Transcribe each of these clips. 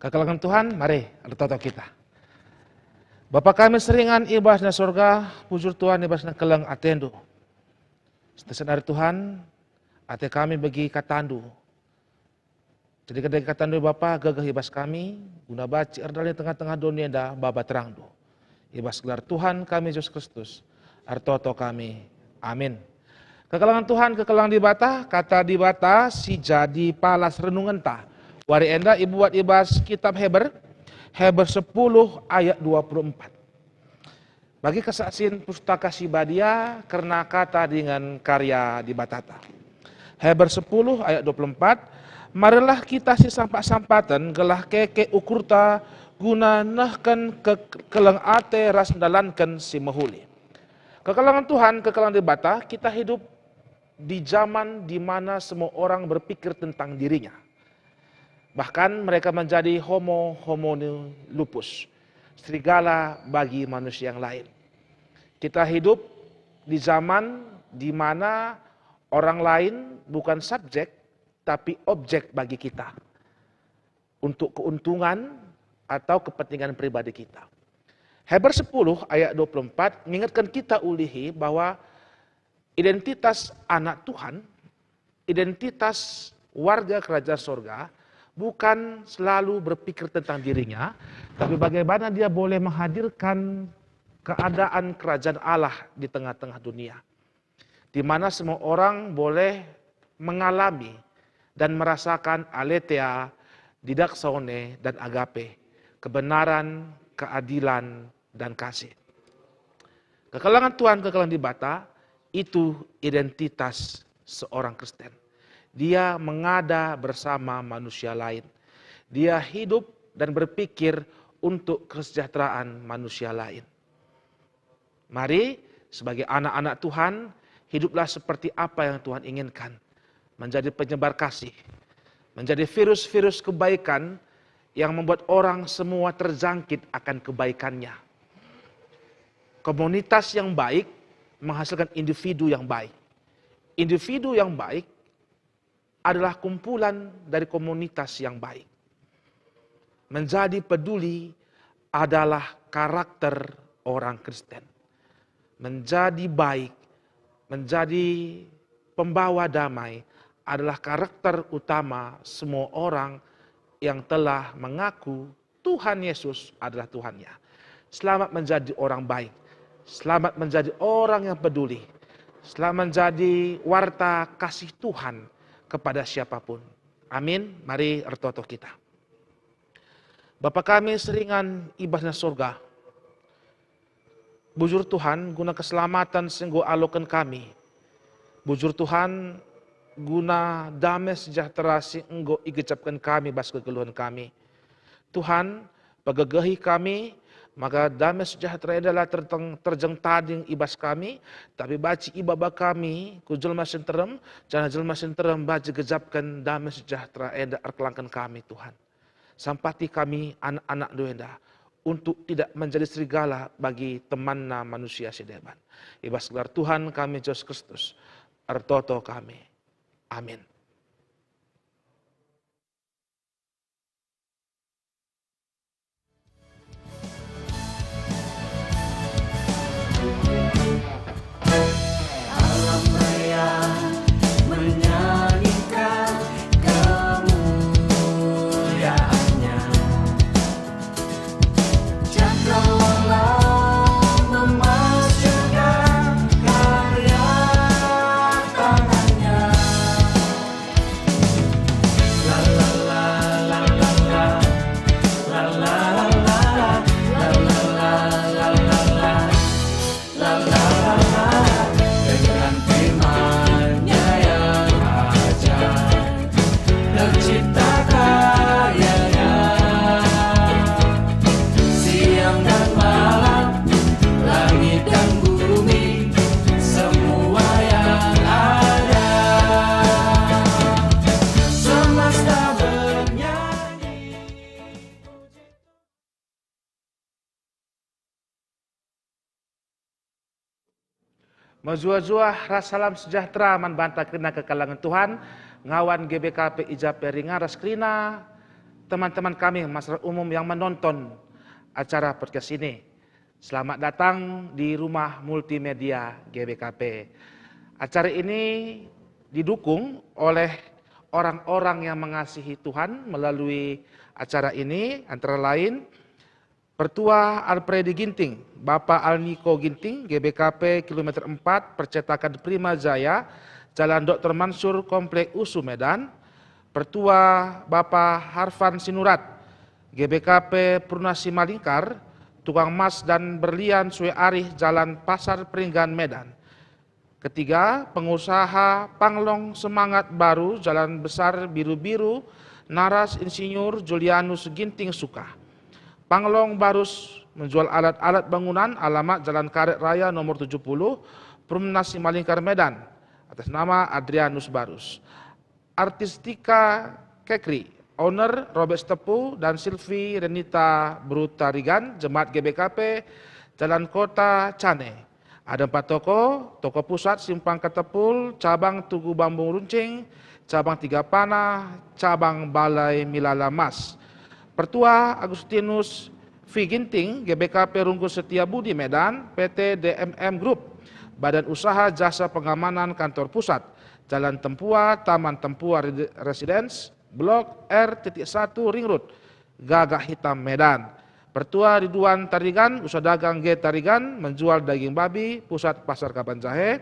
Kekalangan Tuhan, mari bertoto kita. Bapa kami seringan ibas na surga, pujur Tuhan ibas na kelang atendu. Setasan dari Tuhan, ate kami bagi katandu. Jadi kadang katandu Bapa gagah ibas kami, guna baci erdal di tengah-tengah dunia dah baba terang do. Ibas gelar Tuhan kami Yesus Kristus, artoto kami. Amin. Kekalangan Tuhan, kekalangan di bata, kata di bata si jadi palas renungan ta. Wari enda ibu buat ibas kitab Heber 10 ayat 24. Bagi kesaksian pustaka Sibadia karena kata dengan karya di batata. Heber 10 ayat 24. Marilah kita si sampak-sampatan gelah keke ukurta guna nahkan kekelang ate ras dalankan si mahuli. Kekalangan Tuhan, kekalangan di bata, kita hidup di zaman di mana semua orang berpikir tentang dirinya. Bahkan mereka menjadi homo lupus, serigala bagi manusia yang lain. Kita hidup di zaman di mana orang lain bukan subjek, tapi objek bagi kita. Untuk keuntungan atau kepentingan pribadi kita. Heber 10 ayat 24 mengingatkan kita ulihi bahwa identitas anak Tuhan, identitas warga kerajaan sorga, bukan selalu berpikir tentang dirinya, tapi bagaimana dia boleh menghadirkan keadaan kerajaan Allah di tengah-tengah dunia. Di mana semua orang boleh mengalami dan merasakan aletheia, didaksone, dan agape. Kebenaran, keadilan, dan kasih. Kekalangan Tuhan, kekalangan di bata, itu identitas seorang Kristen. Dia mengada bersama manusia lain. Dia hidup dan berpikir untuk kesejahteraan manusia lain. Mari sebagai anak-anak Tuhan, hiduplah seperti apa yang Tuhan inginkan. Menjadi penyebar kasih. Menjadi virus-virus kebaikan yang membuat orang semua terjangkit akan kebaikannya. Komunitas yang baik menghasilkan individu yang baik. Individu yang baik adalah kumpulan dari komunitas yang baik. Menjadi peduli adalah karakter orang Kristen. Menjadi baik, menjadi pembawa damai adalah karakter utama semua orang yang telah mengaku Tuhan Yesus adalah Tuhannya. Selamat menjadi orang baik. Selamat menjadi orang yang peduli. Selamat menjadi warta kasih Tuhan kepada siapapun. Amin. Mari ertoto kita. Bapa kami seringan ibasna surga. Bujur Tuhan guna keselamatan senggo alokan kami. Bujur Tuhan guna damai sejahtera si enggo igecapkan kami bas kekeluhan kami. Tuhan pagagahi kami, maka damai sejahtera adalah terjeng tading ibas kami, tapi baci ibaba kami ku jelma senterem, jangan jelma senterem baci gejapkan damai sejahtera eda arkelangkan kami Tuhan. Sampati kami anak-anak doenda untuk tidak menjadi serigala bagi temanna manusia sedeban. Ibas gelar Tuhan kami Yesus Kristus, artoto kami. Amin. Alam raya menyanyikan kemuliaannya. Cakrawala memasyurkan karya tangannya. La la la la la la, la la la la, la la la la la la, la la la la. Dengan firman-Nya yang ajaib, tercipta karyanya. Siang dan malam, langit dan bumi, semua yang ada. Semesta bernyanyi. Mazua-zua salam sejahtera man banta kena kekalangan Tuhan, ngawan GBKP Ijab Peringa ras krina teman-teman kami, masyarakat umum yang menonton acara podcast ini. Selamat datang di Rumah Multimedia GBKP. Acara ini didukung oleh orang-orang yang mengasihi Tuhan melalui acara ini, antara lain Pertua Alfredi Ginting, Bapak Alniko Ginting, GBKP Kilometer 4, Percetakan Prima Jaya, Jalan Dr. Mansur, Komplek USU Medan. Pertua Bapak Harfan Sinurat, GBKP Purnasi Malingkar, Tukang Emas dan Berlian Sue Arih, Jalan Pasar Peringgan Medan. Ketiga, pengusaha Panglong Semangat Baru, Jalan Besar Biru-Biru, Naras Insinyur Julianus Ginting Suka. Panglong Barus menjual alat-alat bangunan, alamat Jalan Karet Raya nomor 70, Prumnasi Malingkar Medan, atas nama Adrianus Barus. Artistika Kekri, owner Robert Tepu dan Silvi Renita Brutarigan, Jemaat GBKP, Jalan Kota Cane. Ada 4 toko pusat Simpang Ketepul, cabang Tugu Bambung Runcing, cabang Tiga Panah, cabang Balai Milala Mas. Pertua Agustinus V. Ginting, GBKP Runggu Setiabudi Medan, PT DMM Group, Badan Usaha Jasa Pengamanan Kantor Pusat, Jalan Tempua, Taman Tempua Residence, Blok R.1 Ring Road, Gagak Hitam Medan. Pertua Ridwan Tarigan, Usaha Dagang G. Tarigan, menjual daging babi, Pusat Pasar Kaban Jahe.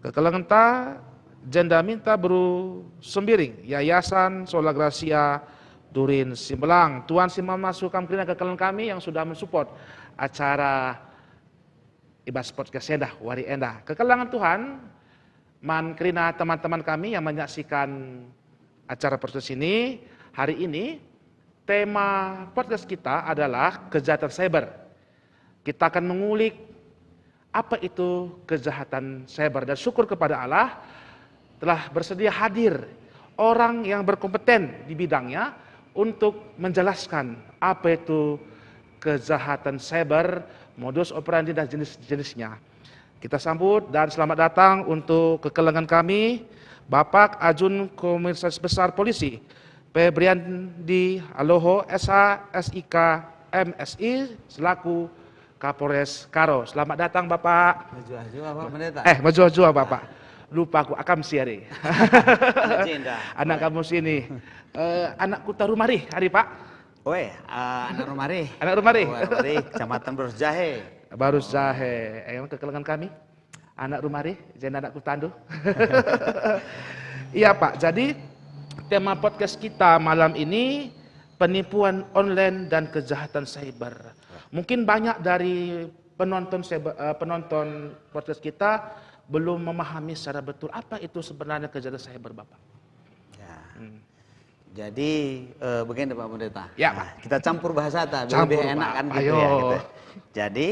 Kekelengenta, Jenda Minta Beru Sembiring, Yayasan Sola Gracia Durin Simbelang. Tuan Simama Sukam Krina kekelen kami yang sudah mensupport acara Ibas Podcast Endah, Wari Endah. Kekelangan Tuhan, man Krina teman-teman kami yang menyaksikan acara podcast ini, hari ini tema podcast kita adalah kejahatan cyber. Kita akan mengulik apa itu kejahatan cyber dan syukur kepada Allah telah bersedia hadir orang yang berkompeten di bidangnya untuk menjelaskan apa itu kejahatan cyber, modus operandi dan jenis-jenisnya. Kita sambut dan selamat datang untuk kekelengan kami, Bapak Ajun Komisaris Besar Polisi, Febriandi Aloho, SH, SIK, MSI, selaku Kapolres Karo. Selamat datang Bapak. Maju-maju Pak Pendeta. Maju-maju Bapak. Lupa aku akam siari. Anak kamu sini. Anak Kuta Rumari, hari Pak. Anak Rumari. Anak Rumari. Rumari, Kecamatan Barus Jahe. Barus Jahe. Yang kekelengan kami. Anak Rumari, jadi anak Kutandu. Iya Pak, jadi tema podcast kita malam ini penipuan online dan kejahatan cyber. Mungkin banyak dari penonton podcast kita belum memahami secara betul apa itu sebenarnya kejahatan cyber, Bapak. Ya. Jadi begini Pak Pendeta. Ya, nah, kita campur bahasa biar campur, lebih enak Pak. kan gitu ya. Gitu. Jadi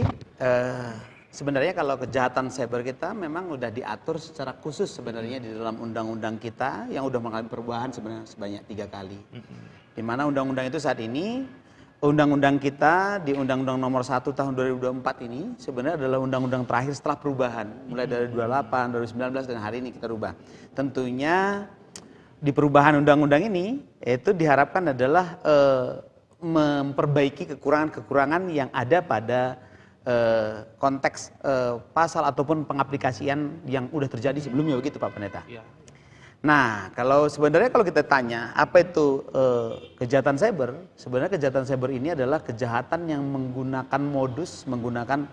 sebenarnya kalau kejahatan cyber kita memang udah diatur secara khusus sebenarnya di dalam undang-undang kita yang udah mengalami perubahan sebenarnya sebanyak 3 kali. Di mana undang-undang itu saat ini, undang-undang kita di Undang-Undang Nomor 1 Tahun 2024 ini sebenarnya adalah undang-undang terakhir setelah perubahan. Mulai dari 28, 2019 dan hari ini kita rubah. Tentunya di perubahan undang-undang ini itu diharapkan adalah memperbaiki kekurangan-kekurangan yang ada pada konteks pasal ataupun pengaplikasian yang udah terjadi sebelumnya, begitu Pak Pendeta. Ya. Nah, kalau kita tanya apa itu kejahatan cyber, sebenarnya kejahatan cyber ini adalah kejahatan yang menggunakan modus, menggunakan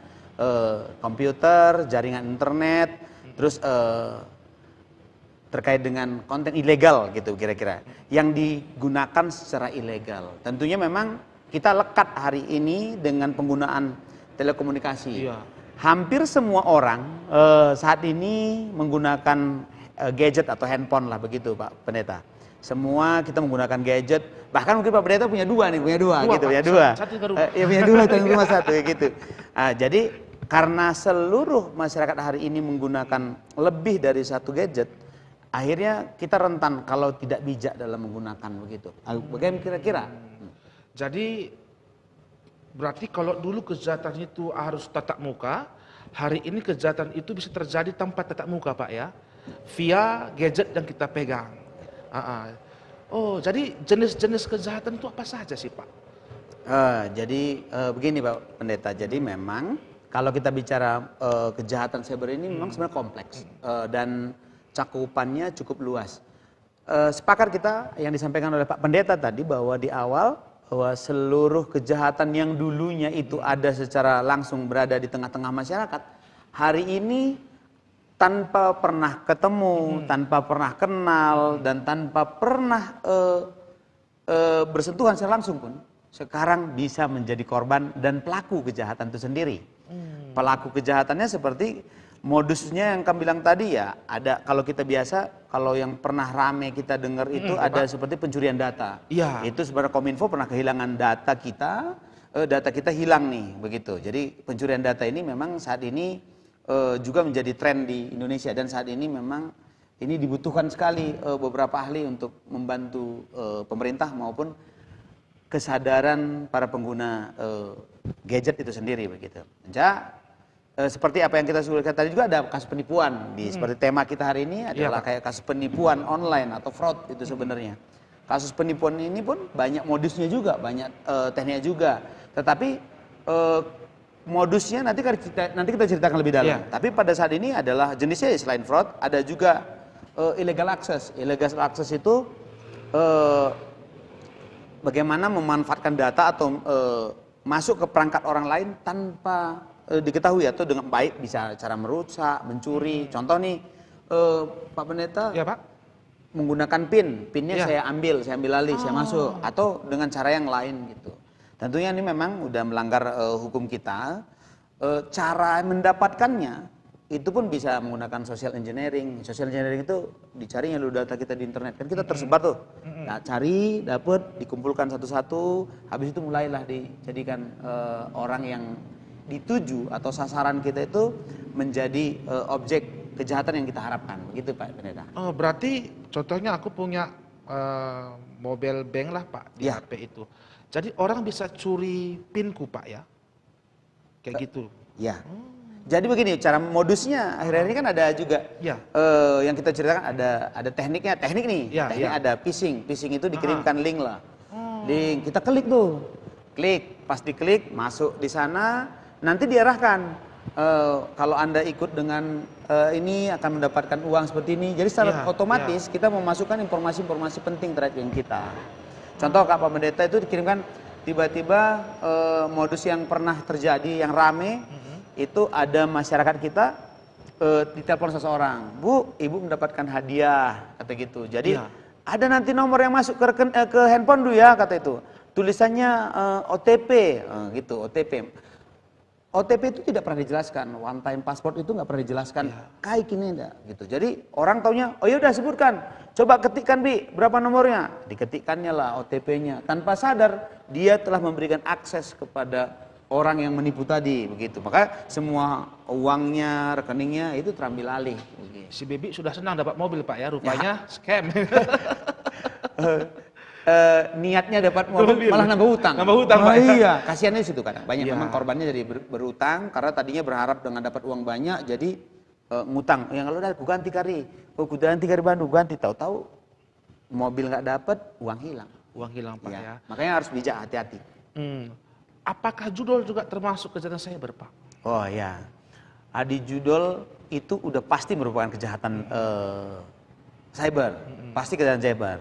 komputer, jaringan internet, terus terkait dengan konten ilegal gitu kira-kira, yang digunakan secara ilegal. Tentunya memang kita lekat hari ini dengan penggunaan telekomunikasi. Iya. Hampir semua orang saat ini menggunakan gadget atau handphone lah begitu Pak Pendeta. Semua kita menggunakan gadget, bahkan mungkin Pak Pendeta punya dua gitu, Pak. punya dua. Satu ke rumah. Ya punya dua, tapi rumah satu ya gitu. Jadi karena seluruh masyarakat hari ini menggunakan lebih dari satu gadget, akhirnya kita rentan kalau tidak bijak dalam menggunakan begitu. Bagaimana kira-kira? Jadi berarti kalau dulu kejahatan itu harus tatap muka, hari ini kejahatan itu bisa terjadi tanpa tatap muka Pak ya, via gadget yang kita pegang. Oh, jadi jenis-jenis kejahatan itu apa saja sih, Pak? Jadi begini Pak Pendeta, jadi memang kalau kita bicara kejahatan cyber ini memang sebenarnya kompleks dan cakupannya cukup luas. Sepakat kita yang disampaikan oleh Pak Pendeta tadi bahwa di awal bahwa seluruh kejahatan yang dulunya itu ada secara langsung berada di tengah-tengah masyarakat, hari ini tanpa pernah ketemu, tanpa pernah kenal, dan tanpa pernah bersentuhan secara langsung pun, sekarang bisa menjadi korban dan pelaku kejahatan itu sendiri. Pelaku kejahatannya seperti modusnya yang kami bilang tadi ya, ada kalau kita biasa, kalau yang pernah rame kita dengar itu ada seperti pencurian data. Iya. Itu sebenarnya Kominfo pernah kehilangan data kita hilang nih, begitu. Jadi pencurian data ini memang saat ini juga menjadi tren di Indonesia dan saat ini memang ini dibutuhkan sekali beberapa ahli untuk membantu pemerintah maupun kesadaran para pengguna gadget itu sendiri begitu. Seperti apa yang kita sebutkan tadi juga ada kasus penipuan seperti tema kita hari ini adalah kayak kasus penipuan online atau fraud itu sebenarnya. Kasus penipuan ini pun banyak modusnya juga, banyak tekniknya juga. Tetapi modusnya nanti kita ceritakan lebih dalam. Tapi pada saat ini adalah jenisnya selain fraud ada juga illegal access. Illegal access itu bagaimana memanfaatkan data atau masuk ke perangkat orang lain tanpa diketahui atau dengan baik, bisa cara merusak, mencuri. Contoh nih Pak Pendeta, Ya, Pak. menggunakan pinnya saya ambil alih, saya masuk atau dengan cara yang lain gitu. Tentunya ini memang udah melanggar hukum kita. Cara mendapatkannya itu pun bisa menggunakan social engineering. Social engineering itu dicarinya dulu data kita di internet. Kan kita tersebar tuh. Nah, cari, dapat, dikumpulkan satu-satu, habis itu mulailah dijadikan orang yang dituju atau sasaran kita itu menjadi objek kejahatan yang kita harapkan. Begitu Pak Pendeta. Oh, berarti contohnya aku punya mobile bank lah, Pak, di HP itu. Jadi orang bisa curi pinku, Pak, ya? Kayak gitu. Ya. Jadi begini, cara modusnya akhir-akhir ini kan ada juga yang kita ceritakan ada teknik nih. Teknik ada phishing. Phishing itu dikirimkan link lah. Link, kita klik tuh. Klik, pas diklik masuk di sana, nanti diarahkan kalau Anda ikut dengan ini akan mendapatkan uang seperti ini. Jadi secara otomatis kita memasukkan informasi-informasi penting terkait dengan kita. Contoh Kak Pak Pendeta itu dikirimkan tiba-tiba modus yang pernah terjadi yang rame itu ada masyarakat kita ditelepon seseorang, Bu, Ibu mendapatkan hadiah, kata gitu. Jadi ada nanti nomor yang masuk ke handphone dulu ya, kata itu. Tulisannya OTP, gitu, OTP. OTP itu tidak pernah dijelaskan, one time password itu nggak pernah dijelaskan, kayak gini enggak, gitu. Jadi orang taunya, oh ya udah sebutkan, coba ketikkan Bi, berapa nomornya? Diketikkannya lah OTP-nya, tanpa sadar dia telah memberikan akses kepada orang yang menipu tadi, begitu. Maka semua uangnya, rekeningnya itu terambil alih. Begitu. Si Baby sudah senang dapat mobil, Pak, ya, rupanya scam. Niatnya dapat mobil malah nambah utang. Nambah utang, Pak. Iya, kasihannya situ kadang. Banyak memang korbannya jadi berutang karena tadinya berharap dengan dapat uang banyak jadi ngutang. Yang kalau udah aku ganti kari Bandung ganti, tahu-tahu mobil nggak dapat, uang hilang. Uang hilang, Pak, ya. Makanya harus bijak, hati-hati. Apakah judul juga termasuk kejahatan cyber, Pak? Oh ya, adi judul itu udah pasti merupakan kejahatan cyber, pasti kejahatan cyber.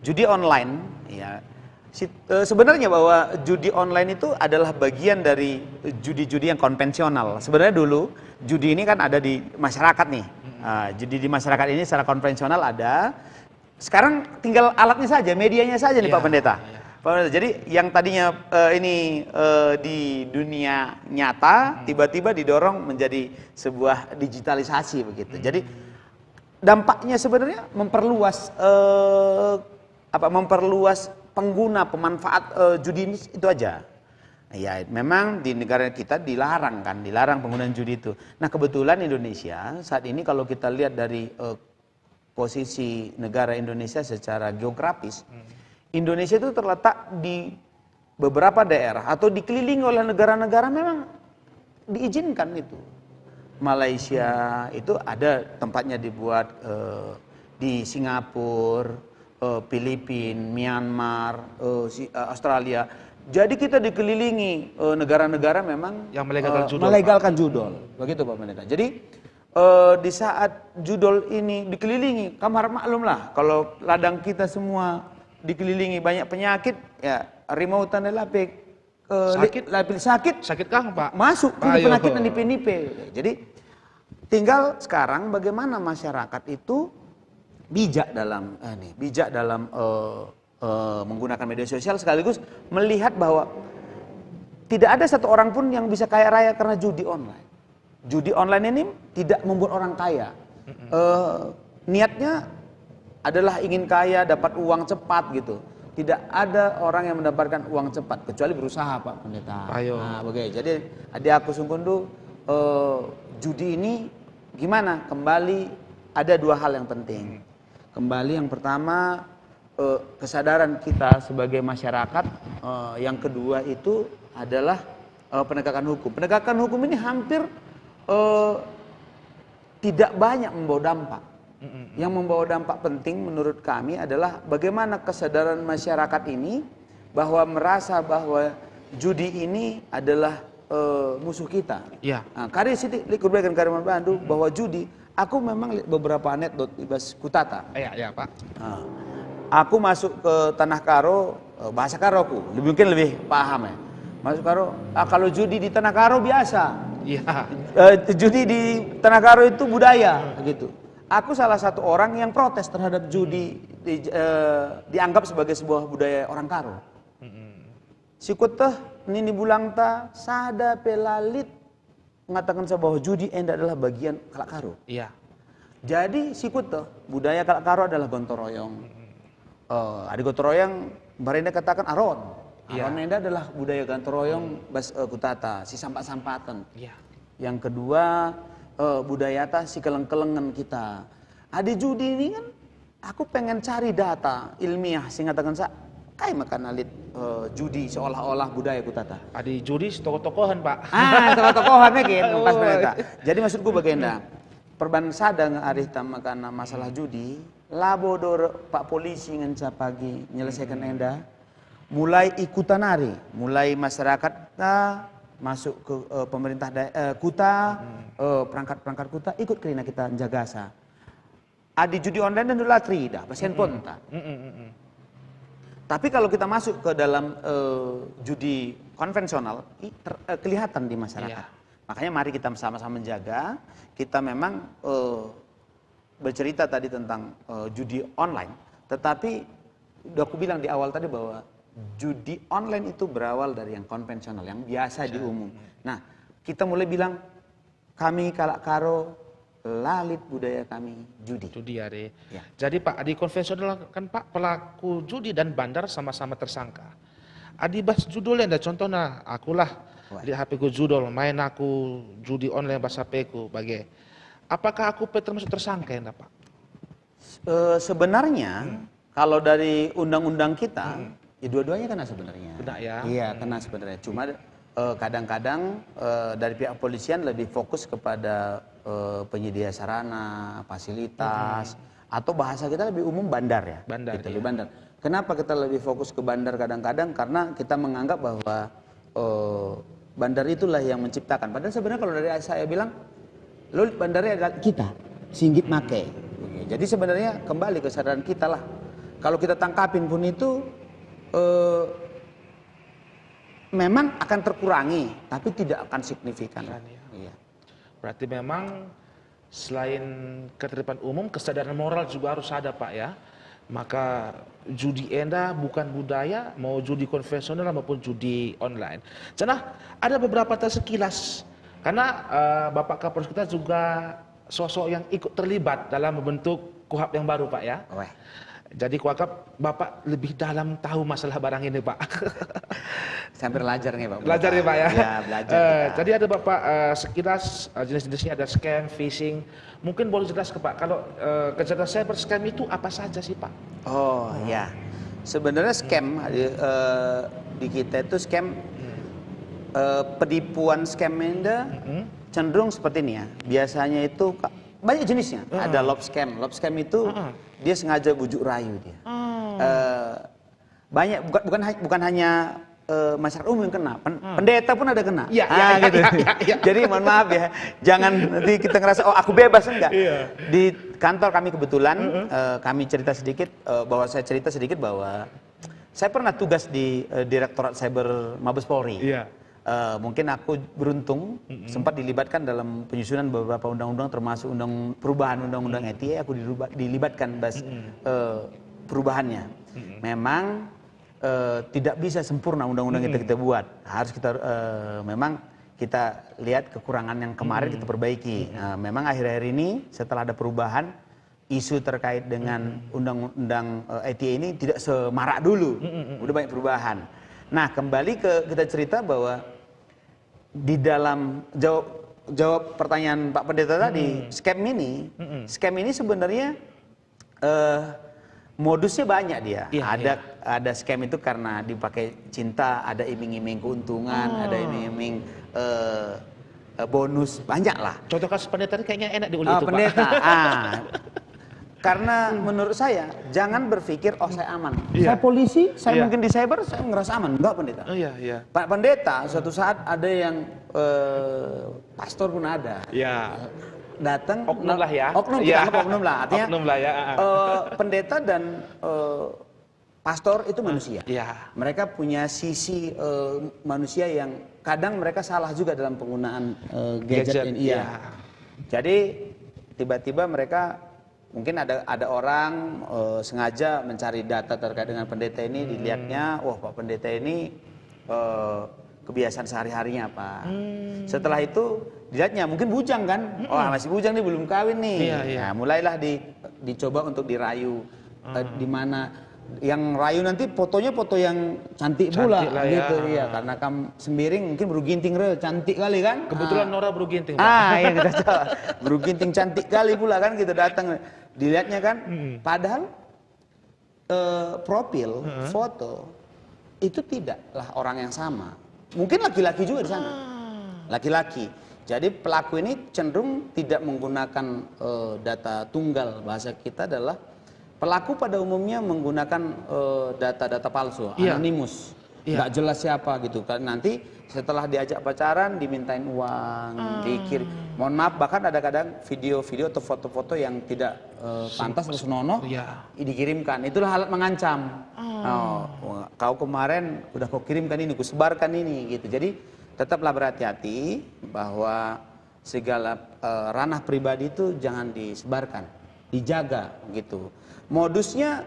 Judi online, ya. Sebenarnya bahwa judi online itu adalah bagian dari judi-judi yang konvensional. Sebenarnya dulu judi ini kan ada di masyarakat nih. Judi di masyarakat ini secara konvensional ada. Sekarang tinggal alatnya saja, medianya saja nih Pak Pendeta. Jadi yang tadinya di dunia nyata tiba-tiba didorong menjadi sebuah digitalisasi begitu. Jadi dampaknya sebenarnya memperluas pengguna pemanfaat judi ini itu aja. Ya memang di negara kita dilarang penggunaan judi itu. Nah kebetulan Indonesia saat ini kalau kita lihat dari posisi negara Indonesia secara geografis, Indonesia itu terletak di beberapa daerah atau dikelilingi oleh negara-negara memang diizinkan itu. Malaysia itu ada tempatnya dibuat di Singapura, Filipina, Myanmar, Australia. Jadi kita dikelilingi negara-negara memang Yang melegalkan judol, melegalkan judol. Begitu Pak Pendeta. Jadi di saat judol ini dikelilingi, kamar maklum lah kalau ladang kita semua dikelilingi banyak penyakit, ya harimau tanda lapik, sakit, Sakit kang Pak? masuk ke Ayo. penyakit dan nipe-nipe. Jadi tinggal sekarang bagaimana masyarakat itu bijak dalam menggunakan media sosial, sekaligus melihat bahwa tidak ada satu orang pun yang bisa kaya raya karena judi online. Judi online ini tidak membuat orang kaya. Niatnya adalah ingin kaya, dapat uang cepat gitu. Tidak ada orang yang mendapatkan uang cepat kecuali berusaha Pak Pendeta. Ayo. Nah, jadi adik aku sungkundu, judi ini gimana? Kembali ada dua hal yang penting. Kembali yang pertama kesadaran kita sebagai masyarakat, yang kedua itu adalah penegakan hukum. Penegakan hukum ini hampir tidak banyak membawa dampak. Yang membawa dampak penting menurut kami adalah bagaimana kesadaran masyarakat ini bahwa merasa bahwa judi ini adalah musuh kita. Iya. Nah, kari siti likurbekan kari Bandu bahwa judi, aku memang lihat beberapa anekdot ibas kutata. Iya, Pak. Nah, aku masuk ke Tanah Karo, bahasa Karo aku mungkin lebih paham ya. Masuk Karo, kalau judi di Tanah Karo biasa. Iya. Judi di Tanah Karo itu budaya gitu. Aku salah satu orang yang protes terhadap judi dianggap sebagai sebuah budaya orang Karo. Sikut teh nini bulang ta sada pelalit mengatakan bahwa judi enda adalah bagian kalak Karo. Iya. Jadi sikut teh budaya kalak Karo adalah gontoroyong. Ada gontoroyong barenda katakan aron. Iya. Aron enda adalah budaya gontoroyong bas kutata si sampat-sampatan. Iya. Yang kedua budaya ta si keleng-kelengan kita. Adi judi ini kan aku pengen cari data ilmiah sing ngatakan kayak makan alit judi seolah-olah budaya kutata. Adi judi tokoh-tokohan Pak. Tokoh-tokohannya gitu pas mereka. Jadi maksudku bagaimana? Perban sadang arih karena masalah judi, labo dor Pak polisi ngenca pagi menyelesaikan enda. Mulai ikutan hari, mulai masyarakat masuk ke pemerintah kuta, perangkat-perangkat kuta ikut kerina kita jaga sa. Adi judi online dan dulu trida, pasien konta. Tapi kalau kita masuk ke dalam judi konvensional, kelihatan di masyarakat. Iya. Makanya mari kita sama-sama menjaga. Kita memang bercerita tadi tentang judi online, tetapi udah aku bilang di awal tadi bahwa judi online itu berawal dari yang konvensional, yang biasa di umum. Nah, kita mulai bilang kami kalak Karo lalit budaya kami judi. Judi ya, deh. Ya. Jadi Pak, di konvensional kan Pak pelaku judi dan bandar sama-sama tersangka. Adi bas judulnya ada contohnya, akulah di HP ku judul, main aku judi online bahasa HP ku bagai. Apakah aku termasuk tersangka ya Pak? Sebenarnya kalau dari undang-undang kita, ya dua-duanya kena sebenarnya. Kena ya? Iya kena sebenarnya. Cuma kadang-kadang dari pihak polisian lebih fokus kepada penyedia sarana, fasilitas, atau bahasa kita lebih umum bandar ya. Bandar, gitu, iya. lebih bandar. Kenapa kita lebih fokus ke bandar kadang-kadang? Karena kita menganggap bahwa bandar itulah yang menciptakan. Padahal sebenarnya kalau dari saya bilang, lo bandarnya adalah kita, singgit make. Jadi sebenarnya kembali kesadaran kita lah. Kalau kita tangkapin pun itu memang akan terkurangi, tapi tidak akan signifikan. Iya. Berarti memang selain ketertiban umum, kesadaran moral juga harus ada Pak ya. Maka judi enda bukan budaya, mau judi konvensional maupun judi online. Cenah ada beberapa sekilas, karena Bapak Kapolres kita juga sosok yang ikut terlibat dalam membentuk KUHP yang baru Pak ya. Weh. Jadi kuakap Bapak lebih dalam tahu masalah barang ini Pak. Saya belajar nih Pak. Belajar ya Pak ya. Ya belajar. Kita. Jadi ada Bapak sekilas jenis-jenisnya ada scam, phishing. Mungkin boleh jelas ke Pak, kalau kejahatan cyber scam itu apa saja sih Pak? Oh ya, sebenarnya scam di kita itu scam penipuan scam enda cenderung seperti ini ya. Biasanya itu banyak jenisnya. Ada love scam. Love scam itu dia sengaja bujuk rayu dia. Banyak bukan hanya masyarakat umum yang kena, pendeta pun ada kena. Iya, Gitu. iya. Jadi mohon maaf ya, jangan nanti kita ngerasa oh aku bebas, enggak. Di kantor kami kebetulan kami cerita sedikit bahwa saya pernah tugas di Direktorat Cyber Mabes Polri. Iya. Mungkin aku beruntung sempat dilibatkan dalam penyusunan beberapa undang-undang termasuk perubahan undang-undang ITE. Aku dilibatkan perubahannya. Memang tidak bisa sempurna undang-undang kita buat. Harus kita memang kita lihat kekurangan yang kemarin kita perbaiki. Memang akhir-akhir ini setelah ada perubahan, isu terkait dengan undang-undang ITE ini tidak semarak dulu. Udah banyak perubahan. Nah, kembali kita cerita bahwa di dalam jawab pertanyaan Pak Pendeta tadi, scam ini sebenarnya modusnya banyak dia. Ada scam itu karena dipakai cinta, ada iming-iming keuntungan, ada iming-iming bonus, banyak lah. Contoh kasus pendeta ini kayaknya enak diulik itu, pendeta. Pak. Karena menurut saya jangan berpikir oh saya aman. Iya. Saya polisi, saya Iya. mungkin di cyber saya ngerasa aman. Enggak, pendeta. Iya. Pak Pendeta suatu saat ada yang pastor pun ada. Iya. Datang Oknum lah ya. Oknum, kita Iya. anggap oknum lah. Artinya Oknum lah ya. pendeta dan pastor itu manusia. Iya. Mereka punya sisi manusia yang kadang mereka salah juga dalam penggunaan gadget ini. Iya. Jadi tiba-tiba mereka mungkin ada orang sengaja mencari data terkait dengan pendeta ini, dilihatnya, wah Pak Pendeta ini kebiasaan sehari-harinya apa. Setelah itu dilihatnya mungkin bujang kan, wah masih bujang nih belum kawin nih. Iya. Nah, mulailah dicoba untuk dirayu, di mana yang rayu nanti fotonya foto yang cantik pula, Cantik lah ya. gitu ya, karena kamu sembiring mungkin beruginting cantik kali kan. Kebetulan Nora beruginting, Pak. Iya kita coba. Beruginting cantik kali pula kan kita datang. Dilihatnya kan, padahal profil, foto itu tidaklah orang yang sama. Mungkin laki-laki juga di sana. Laki-laki. Jadi pelaku ini cenderung tidak menggunakan data tunggal. Bahasa kita adalah pelaku pada umumnya menggunakan data-data palsu, anonimus. Nggak jelas siapa gitu kan. Nanti setelah diajak pacaran dimintain uang, dikirim. Mohon maaf, bahkan ada kadang video-video atau foto-foto yang tidak pantas atau senonoh dikirimkan. Itulah alat mengancam. Oh, kau kemarin udah kau kirimkan ini, kau sebarkan ini gitu. Jadi tetaplah berhati-hati bahwa segala ranah pribadi itu jangan disebarkan, dijaga gitu. Modusnya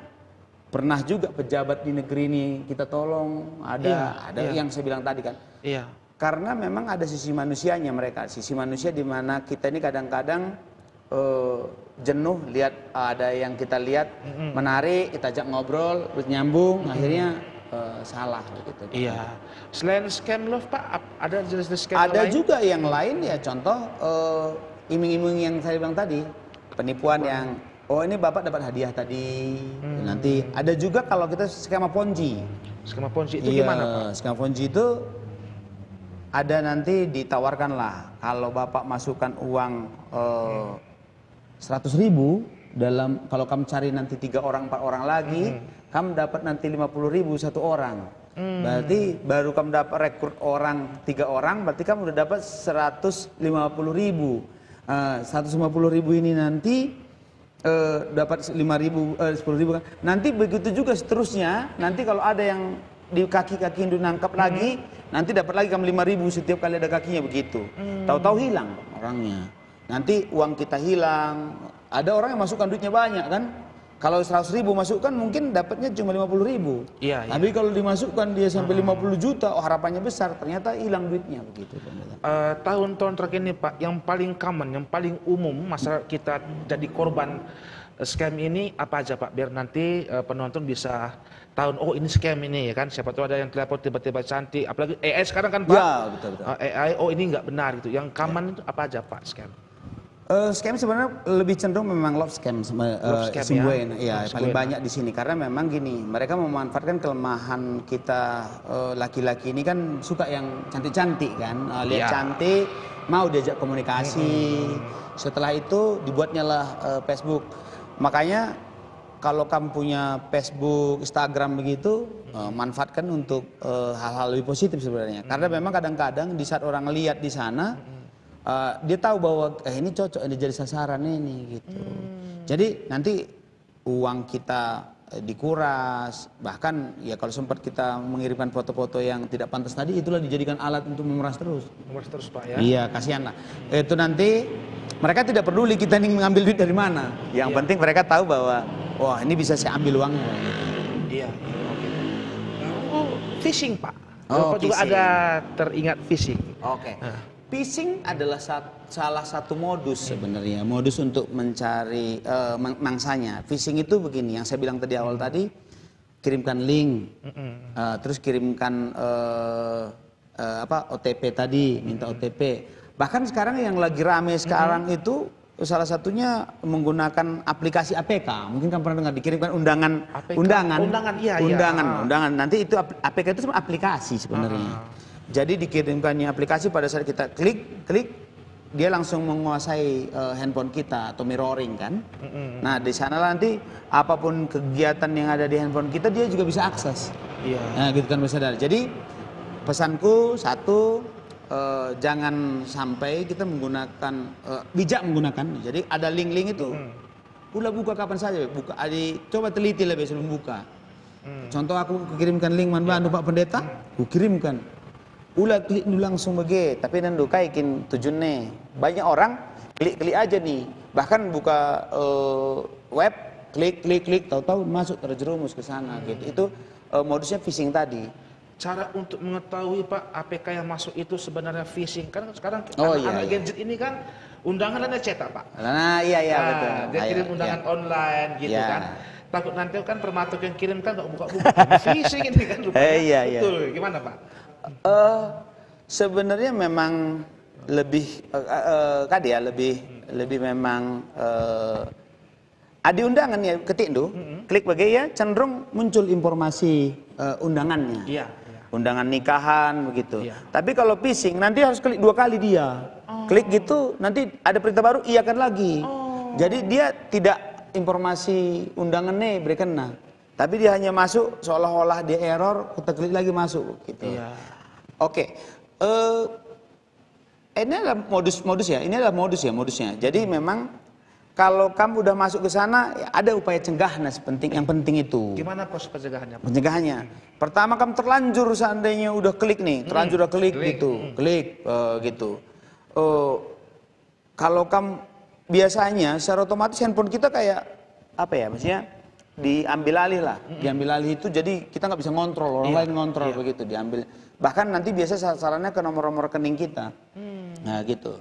pernah juga pejabat di negeri ini kita tolong, ada yang saya bilang tadi kan. Iya. Karena memang ada sisi manusianya mereka, sisi manusia di mana kita ini kadang-kadang jenuh lihat ada yang kita lihat menarik, kita ajak ngobrol, terus nyambung, akhirnya salah gitu. Iya. Selain scam love, Pak, ada jenis-jenis scam Ada lain? juga yang lain ya, contoh iming-iming yang saya bilang tadi, penipuan yang oh ini Bapak dapat hadiah tadi. Nanti ada juga kalau kita skema Ponzi. Skema Ponzi itu gimana, Pak? Skema Ponzi itu ada nanti ditawarkan lah kalau Bapak masukkan uang 100.000 dalam, kalau kamu cari nanti 3 orang 4 orang lagi, kamu dapat nanti 50.000 satu orang. Berarti baru kamu dapat rekrut orang 3 orang, berarti kamu udah dapat 150.000. 150.000 ini nanti dapat 10.000 kan. Nanti begitu juga seterusnya. Nanti kalau ada yang di kaki-kaki Hindu nangkap lagi, nanti dapat lagi kamu 5.000 setiap kali ada kakinya begitu. Tahu-tahu hilang orangnya. Nanti uang kita hilang. Ada orang yang masukkan duitnya banyak kan. Kalau 100.000 masukkan mungkin dapatnya cuma 50.000. Iya. Tapi kalau dimasukkan dia sampai 50 juta, oh harapannya besar, ternyata hilang duitnya begitu. Tahun-tahun terakhir ini, Pak, yang paling common, yang paling umum masyarakat kita jadi korban scam ini apa aja, Pak? Biar nanti penonton bisa tahu, oh ini scam ini ya kan. Siapa tahu ada yang telepon tiba-tiba cantik, apalagi AI sekarang kan, Pak. Ya, betul. AI, oh ini nggak benar gitu. Yang common itu apa aja, Pak, scam? Scam sebenarnya lebih cenderung memang love scam, scam, ya paling banyak di sini, karena memang gini, mereka memanfaatkan kelemahan kita laki-laki ini kan suka yang cantik-cantik kan, lihat cantik mau diajak komunikasi, setelah itu dibuatnya lah Facebook. Makanya kalau kamu punya Facebook, Instagram begitu, manfaatkan untuk hal-hal lebih positif sebenarnya. Karena memang kadang-kadang di saat orang lihat di sana, dia tahu bahwa ini cocok, ini jadi sasaran ini gitu. Jadi nanti uang kita dikuras, bahkan ya kalau sempat kita mengirimkan foto-foto yang tidak pantas tadi, itulah dijadikan alat untuk memeras terus. Memeras terus Pak ya. Iya, kasihan lah. Itu nanti mereka tidak peduli kita ini mengambil duit dari mana. Yang penting mereka tahu bahwa wah ini bisa saya ambil uangnya. Iya. Oke. Oh, phishing Pak. Oh, Bapak juga phishing. ada teringat phishing. Oke. Phishing adalah salah satu modus sebenarnya, modus untuk mencari mangsanya. Phishing itu begini, yang saya bilang tadi awal tadi, kirimkan link, terus kirimkan OTP tadi, minta OTP. Bahkan sekarang yang lagi rame sekarang itu salah satunya menggunakan aplikasi APK. Mungkin kamu pernah dengar, dikirimkan undangan. Undangan. Nanti itu APK itu aplikasi sebenarnya. Jadi dikirimkannya aplikasi pada saat kita klik, dia langsung menguasai handphone kita atau mirroring kan. Nah di sana nanti apapun kegiatan yang ada di handphone kita dia juga bisa akses. Iya. Nah gitu kan Mas Sadar. Jadi pesanku satu, jangan sampai kita menggunakan bijak menggunakan. Jadi ada link-link itu, udah buka kapan saja, buka. Coba teliti lebih sebelum buka. Contoh aku kirimkan link manbantu Pak Pendeta, aku kirimkan. Ulah klik dulu langsung begitu, tapi nanti kaikin tujuannya. Banyak orang klik aja nih, bahkan buka web, klik, tahu-tahu masuk terjerumus ke sana gitu. Itu modusnya phishing tadi. Cara untuk mengetahui Pak APK yang masuk itu sebenarnya phishing, kan sekarang anak gadget ini kan undangannya cetak Pak. Nah iya betul. Dia kirim undangan online gitu kan. Takut nanti kan permatuk yang kirim kan nggak buka-buka. Phishing ini kan rupanya. Betul. Gimana Pak? Sebenarnya memang lebih lebih memang ada undangan ya ketik tuh, klik bagai ya cenderung muncul informasi undangannya. Iya. Undangan nikahan begitu. Iya. Tapi kalau phishing nanti harus klik 2 kali dia. Klik gitu nanti ada perintah baru iakan lagi. Jadi dia tidak informasi undangannya berikan tapi dia hanya masuk seolah-olah dia error, kita klik lagi masuk gitu. Iya. Oke. Ini adalah modusnya. Jadi memang kalau kamu udah masuk ke sana ya ada upaya cegah yang penting itu. Gimana proses pencegahannya Pak? Pencegahannya. Pertama kamu terlanjur seandainya udah klik nih, klik gitu. Kalau kamu biasanya secara otomatis handphone kita kayak apa ya, maksudnya diambil alih lah. Diambil alih itu jadi kita nggak bisa ngontrol, orang lain ngontrol begitu, diambil. Bahkan nanti biasa sasarannya ke nomor-nomor rekening kita. Nah gitu.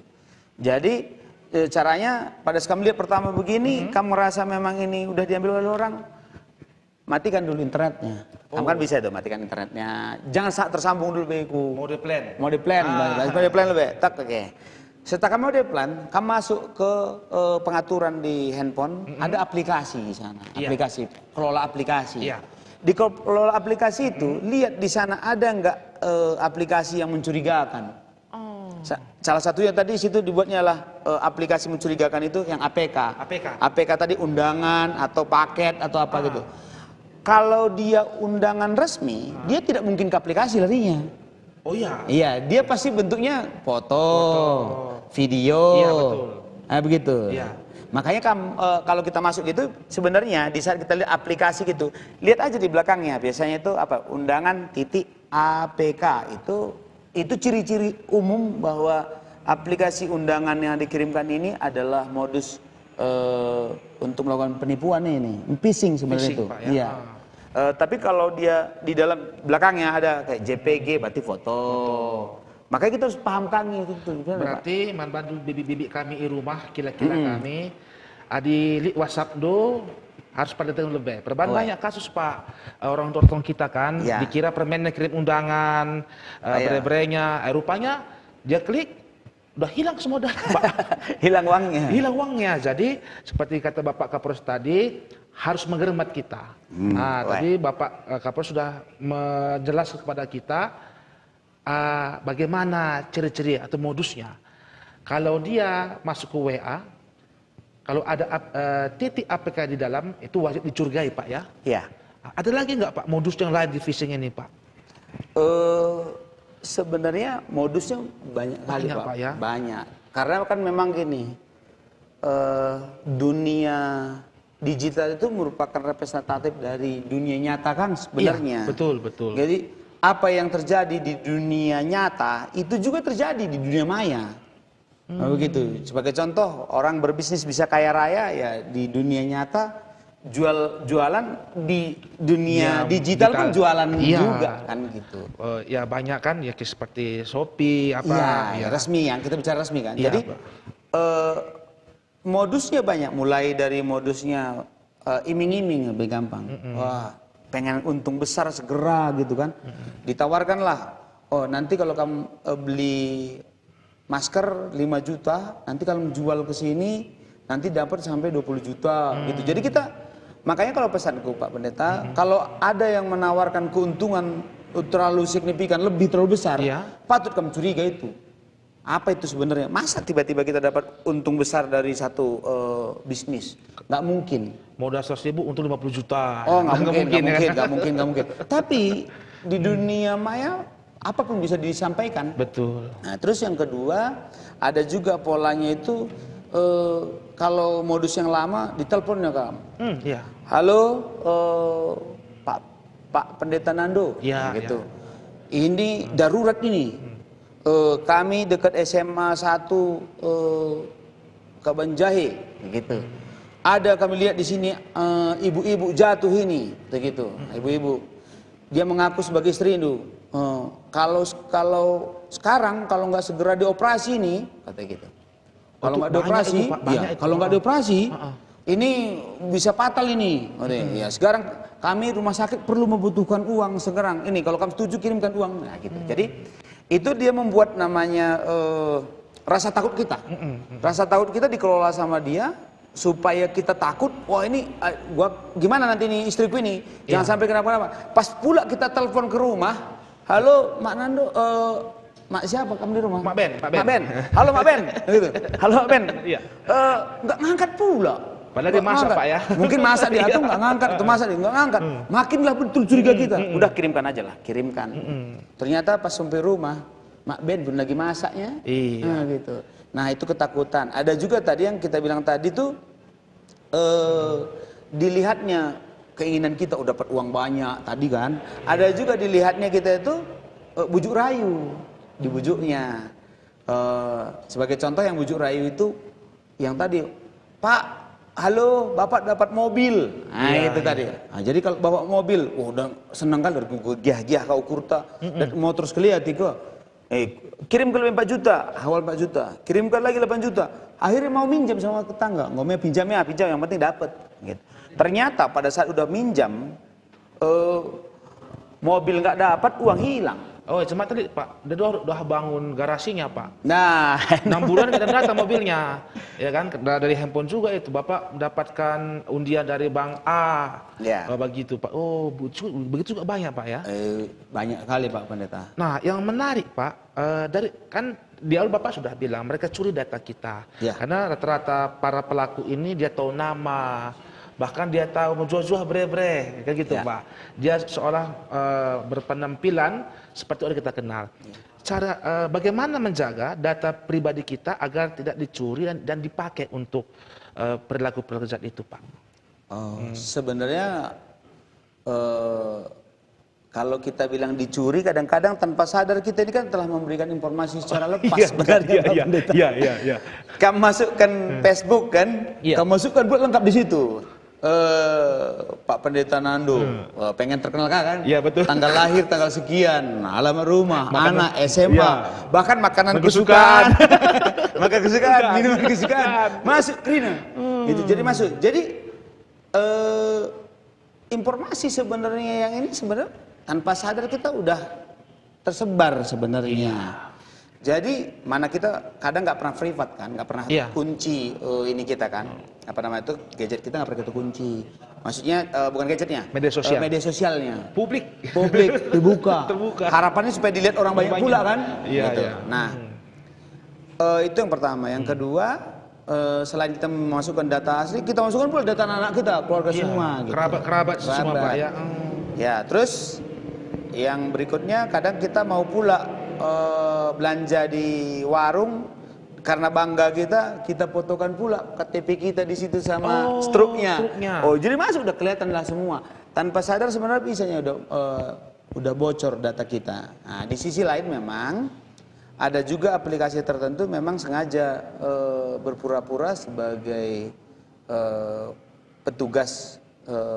Jadi caranya pada saat kamu lihat pertama begini, kamu merasa memang ini udah diambil oleh orang, matikan dulu internetnya. Kamu kan bisa tuh matikan internetnya. Jangan saat tersambung dulu beku. Mode plan. Mode plan lebih. Tak oke. Setelah kamu mode plan, kamu masuk ke pengaturan di handphone, ada aplikasi di sana. Aplikasi, kelola aplikasi. Di kelola aplikasi itu, lihat di sana ada nggak aplikasi yang mencurigakan. Salah satunya tadi situ dibuatnya lah aplikasi mencurigakan itu yang APK. APK tadi undangan atau paket atau apa gitu. Kalau dia undangan resmi, dia tidak mungkin ke aplikasi larinya. Oh iya. Iya, dia pasti bentuknya foto. Video. Iya betul. Nah begitu. Iya. Makanya kalau kita masuk gitu, sebenarnya di saat kita lihat aplikasi gitu, lihat aja di belakangnya. Biasanya itu apa? Undangan titik APK itu ciri-ciri umum bahwa aplikasi undangan yang dikirimkan ini adalah modus untuk melakukan penipuan ini, phishing sebenarnya itu. Pak, ya? Iya. Tapi kalau dia di dalam belakangnya ada kayak JPG, berarti foto. Makanya kita harus pahamkan itu. Berarti manbantu bibi-bibi kami di rumah, kira-kira kami di WhatsApp do harus pada tahun lebih. Banyak kasus Pak, orang tua kita kan dikira permennya kirim undangan, bre-brenya, rupanya dia klik, udah hilang semua data Pak. Hilang uangnya. Hilang uangnya. Jadi seperti kata Bapak Kapolres tadi, harus menggeremat kita. Tadi Bapak Kapolres sudah menjelaskan kepada kita bagaimana ciri-ciri atau modusnya. Kalau dia masuk ke WA, kalau ada titik APK di dalam itu wajib dicurigai Pak ya. Ya. Ada lagi nggak Pak modus yang lain di phishing ini Pak? Sebenarnya modusnya banyak kali Banyak, Pak. Pak, ya? Banyak. Karena kan memang gini, dunia digital itu merupakan representatif dari dunia nyata kan sebenarnya. Iya, betul. Jadi apa yang terjadi di dunia nyata itu juga terjadi di dunia maya. Nah, begitu. Sebagai contoh, orang berbisnis bisa kaya raya ya di dunia nyata, jualan di dunia digital pun jualan juga kan gitu. Ya banyak kan ya seperti Shopee Ya, resmi yang kita bicara resmi kan. Iya, Jadi modusnya banyak, mulai dari modusnya iming-iming lebih gampang. Wah, pengen untung besar segera gitu kan. Ditawarkanlah, oh nanti kalau kamu beli masker 5 juta, nanti kalau jual ke sini nanti dapat sampai 20 juta gitu. Jadi makanya kalau pesanku Pak Pendeta, kalau ada yang menawarkan keuntungan terlalu signifikan, terlalu besar, patut kamu curiga itu. Apa itu sebenarnya? Masa tiba-tiba kita dapat untung besar dari satu bisnis? Nggak mungkin. Modal 100.000 untung 50 juta. Oh nggak mungkin. Tapi di dunia maya apapun bisa disampaikan. Betul. Nah terus yang kedua ada juga polanya itu kalau modus yang lama diteleponnya kamu. Iya. Halo Pak Pendeta Nando. Iya. Gitu. Ini darurat ini. Kami dekat SMA 1 Kabanjahe, gitu. Ada kami lihat di sini ibu-ibu jatuh ini, begitu. Ibu-ibu, dia mengaku sebagai istri itu. Kalau sekarang kalau nggak segera dioperasi nih, kata gitu. Kalau nggak dioperasi, kalau nggak dioperasi, ini bisa fatal ini. Ya sekarang kami rumah sakit perlu membutuhkan uang sekarang. Ini kalau kamu setuju kirimkan uang, nah gitu. Jadi itu dia membuat namanya rasa takut kita. Rasa takut kita dikelola sama dia supaya kita takut. Wah ini gua gimana nanti nih istriku ini jangan sampai kenapa-napa. Pas pula kita telepon ke rumah, halo Mak Nando, Mak siapa kamu di rumah? Mak Ben. Halo Mak Ben, gitu. Halo Mak Ben. Iya. Nggak ngangkat pula. Padahal dia masak Pak ya. Mungkin masak dia tuh nggak ngangkat, atau masak dia nggak ngangkat. Makinlah betul curiga kita. Udah kirimkan aja lah, kirimkan. Ternyata pas sampai rumah, Mak Ben belum lagi masaknya. Iya. Nah, gitu. Nah itu ketakutan. Ada juga tadi yang kita bilang tadi tuh dilihatnya keinginan kita udah dapat uang banyak tadi kan. Ada juga dilihatnya kita itu bujuk rayu, dibujuknya. Sebagai contoh yang bujuk rayu itu yang tadi, Pak. Halo, Bapak dapat mobil. Nah, itu tadi. Nah, jadi kalau bawa mobil, udah senang kali giah-giah kau kurta dan mau terus kelihatan kok. Kirim ke 4 juta, awal 4 juta. Kirimkan lagi 8 juta. Akhirnya mau minjam sama tetangga. Ngomongnya pinjam yang penting dapat gitu. Ternyata pada saat udah minjam mobil nggak dapat, uang hilang. Oh, cuma tadi Pak, udah bangun garasinya Pak. Nah, 6 bulan kita datang mobilnya, ya kan? Dari handphone juga itu, Bapak mendapatkan undian dari Bank A, begitu Pak. Oh, begitu juga banyak Pak ya? Banyak kali Pak Pendeta. Nah, yang menarik Pak, dari kan di awal Bapak sudah bilang mereka curi data kita, karena rata-rata para pelaku ini dia tahu nama. Bahkan dia tahu menjual-jual bre-bre, kayak gitu Pak. Dia seolah berpenampilan seperti orang kita kenal. Cara bagaimana menjaga data pribadi kita agar tidak dicuri dan dipakai untuk perilaku-perilaku jahat itu Pak? Sebenarnya kalau kita bilang dicuri, kadang-kadang tanpa sadar kita ini kan telah memberikan informasi secara lepas sebenarnya. Iya. Kamu masukkan Facebook kan, kamu masukkan buat lengkap di situ. Pak Pendeta Nando, pengen terkenal kan? Iya betul. Tanggal lahir, tanggal sekian, alamat rumah, anak, SMA, bahkan makanan kesukaan, makan kesukaan, minuman kesukaan, masuk Krina. Gitu, jadi masuk. Jadi informasi sebenarnya yang ini sebenarnya tanpa sadar kita udah tersebar sebenarnya. Jadi mana kita kadang nggak pernah privat kan, nggak pernah kunci ini kita kan, apa namanya itu gadget kita nggak pernah kita kunci. Maksudnya bukan gadgetnya, media sosial, media sosialnya, publik dibuka. Harapannya supaya dilihat orang banyak pula kan. Iya. Gitu. Nah itu yang pertama. Yang kedua selain kita memasukkan data asli, kita masukkan pula data anak kita, keluarga Iya, semua. Gitu. kerabat semua Pak ya. Ya, terus yang berikutnya kadang kita mau pula belanja di warung, karena bangga kita fotokan pula KTP kita di situ sama struknya. Oh, jadi masuk udah kelihatan lah semua. Tanpa sadar sebenarnya bisanya udah bocor data kita. Nah, di sisi lain memang ada juga aplikasi tertentu memang sengaja berpura-pura sebagai petugas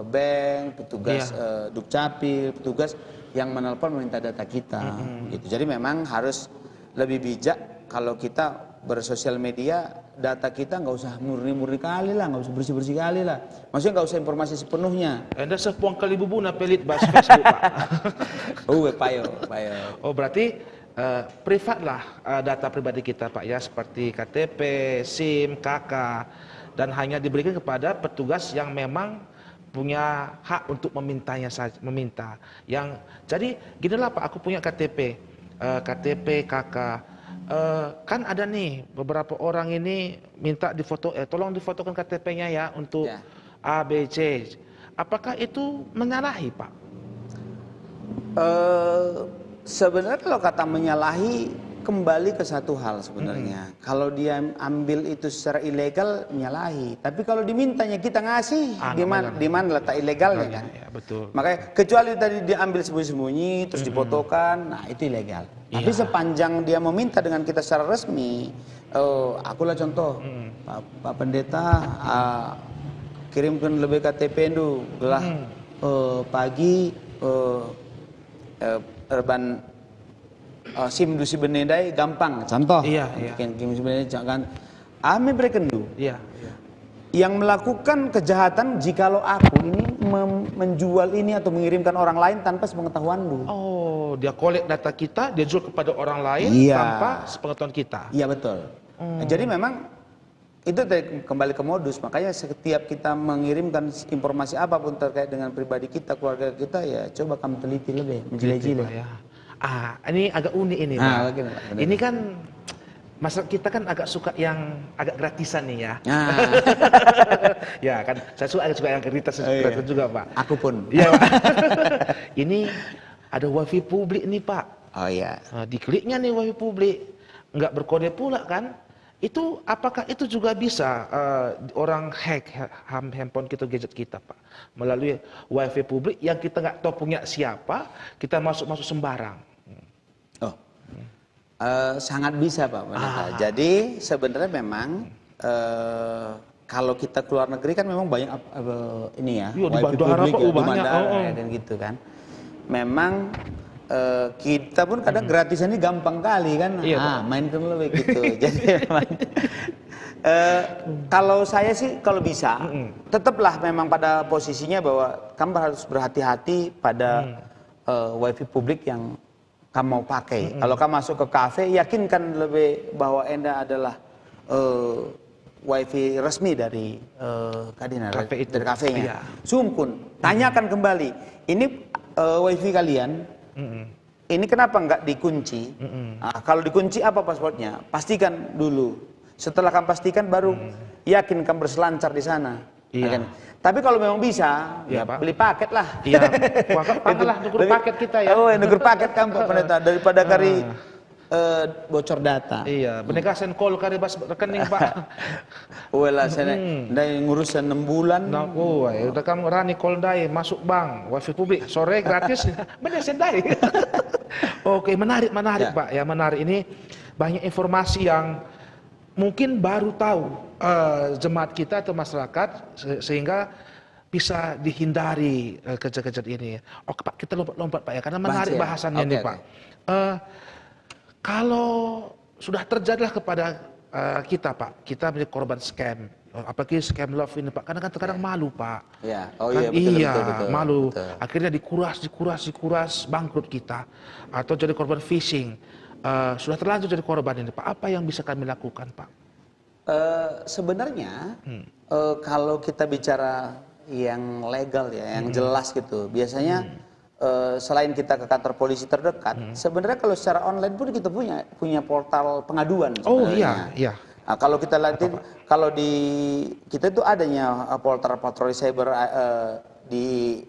bank, petugas dukcapil, petugas yang menelpon meminta data kita. Gitu. Jadi memang harus lebih bijak kalau kita bersosial media, data kita nggak usah murni-murni kali lah, nggak usah bersih-bersih kali lah. Maksudnya nggak usah informasi sepenuhnya. Anda sepuang kali bubuna pelit bas Facebook Pak. Payo. Oh berarti privat lah data pribadi kita Pak ya, seperti KTP, SIM, KK, dan hanya diberikan kepada petugas yang memang punya hak untuk memintanya saja, meminta. Yang jadi ginilah Pak, aku punya KTP, KK. Kan ada nih beberapa orang ini minta difoto, tolong difotokan KTP-nya ya untuk A, B, C. Apakah itu menyalahi Pak? Sebenarnya kalau kata menyalahi, kembali ke satu hal sebenarnya. Kalau dia ambil itu secara ilegal, menyalahi. Tapi kalau dimintanya kita ngasih, di mana letak ilegalnya kan? Ya, betul. Makanya kecuali tadi dia ambil sembunyi-sembunyi, terus difotokan, nah itu ilegal. Tapi sepanjang dia meminta dengan kita secara resmi, akulah contoh, Pak Pendeta, kirimkan lebih KTP dulu, gelah pagi urban SIM dusi benedai gampang, contoh. Kim dusi benedai jangan ame brekendu. Yang melakukan kejahatan jikalau aku ini menjual ini atau mengirimkan orang lain tanpa sepengetahuanmu. Oh, dia kolek data kita, dia jual kepada orang lain tanpa sepengetahuan kita. Iya betul. Jadi memang itu kembali ke modus. Makanya setiap kita mengirimkan informasi apapun terkait dengan pribadi kita, keluarga kita, ya coba kamu teliti lebih, menjeli-jeli. Ini agak unik ini Pak. Ini kan masyarakat kita kan agak suka yang agak gratisan nih ya. Ya kan, saya suka yang gratisan juga Pak. Aku pun. Iya Pak. Ini ada wifi publik nih Pak. Oh iya. Dikliknya nih wifi publik, nggak berkode pula kan? Itu apakah itu juga bisa orang hack handphone kita, gadget kita Pak, melalui wifi publik yang kita nggak tahu punya siapa, kita masuk sembarang. Sangat bisa Pak Pendeta. Jadi sebenarnya memang kalau kita keluar negeri kan memang banyak ini ya, wifi publik ya, di bandara dan gitu kan. Memang kita pun kadang gratisan ini gampang kali kan, mainkan lebih gitu. Jadi memang kalau saya sih kalau bisa, tetaplah memang pada posisinya bahwa kamu harus berhati-hati pada wifi publik yang kamu mau pakai. Kalau kamu masuk ke kafe, yakinkan lebih bahwa Anda adalah wifi resmi dari dari kafenya. Sungkun, tanyakan kembali, ini wifi kalian, ini kenapa nggak dikunci? Nah, kalau dikunci apa passwordnya? Pastikan dulu. Setelah kamu pastikan, baru yakin kamu berselancar di sana. Tapi kalau memang bisa, ya beli paket lah. Lah nuker paket kita ya. Nuker paket kamu Pak Pendeta, daripada kari bocor data. Benegasen call kari bas rekening Pak. Wala sana dai ngurusan 6 bulan. Udah kamu rani call dai masuk bank, wifi publik sore gratis. Benegasen dai. Oke, menarik Pak. Ya menarik, ini banyak informasi yang mungkin baru tahu jemaat kita atau masyarakat, sehingga bisa dihindari kejadian ini. Oke Pak, kita lompat Pak ya, karena menarik bahasannya nih Pak. Kalau sudah terjadilah kepada kita Pak, kita menjadi korban scam, apalagi scam love ini Pak, karena kan terkadang malu Pak. Betul, malu. Betul. Akhirnya dikuras, bangkrut kita, atau jadi korban phishing. Sudah terlanjur jadi korban ini Pak, apa yang bisa kami lakukan Pak? Sebenarnya kalau kita bicara yang legal ya, yang jelas gitu, biasanya selain kita ke kantor polisi terdekat, sebenarnya kalau secara online pun kita punya portal pengaduan sebenarnya. Kalau kita lihat, kalau di kita itu adanya portal patroli cyber di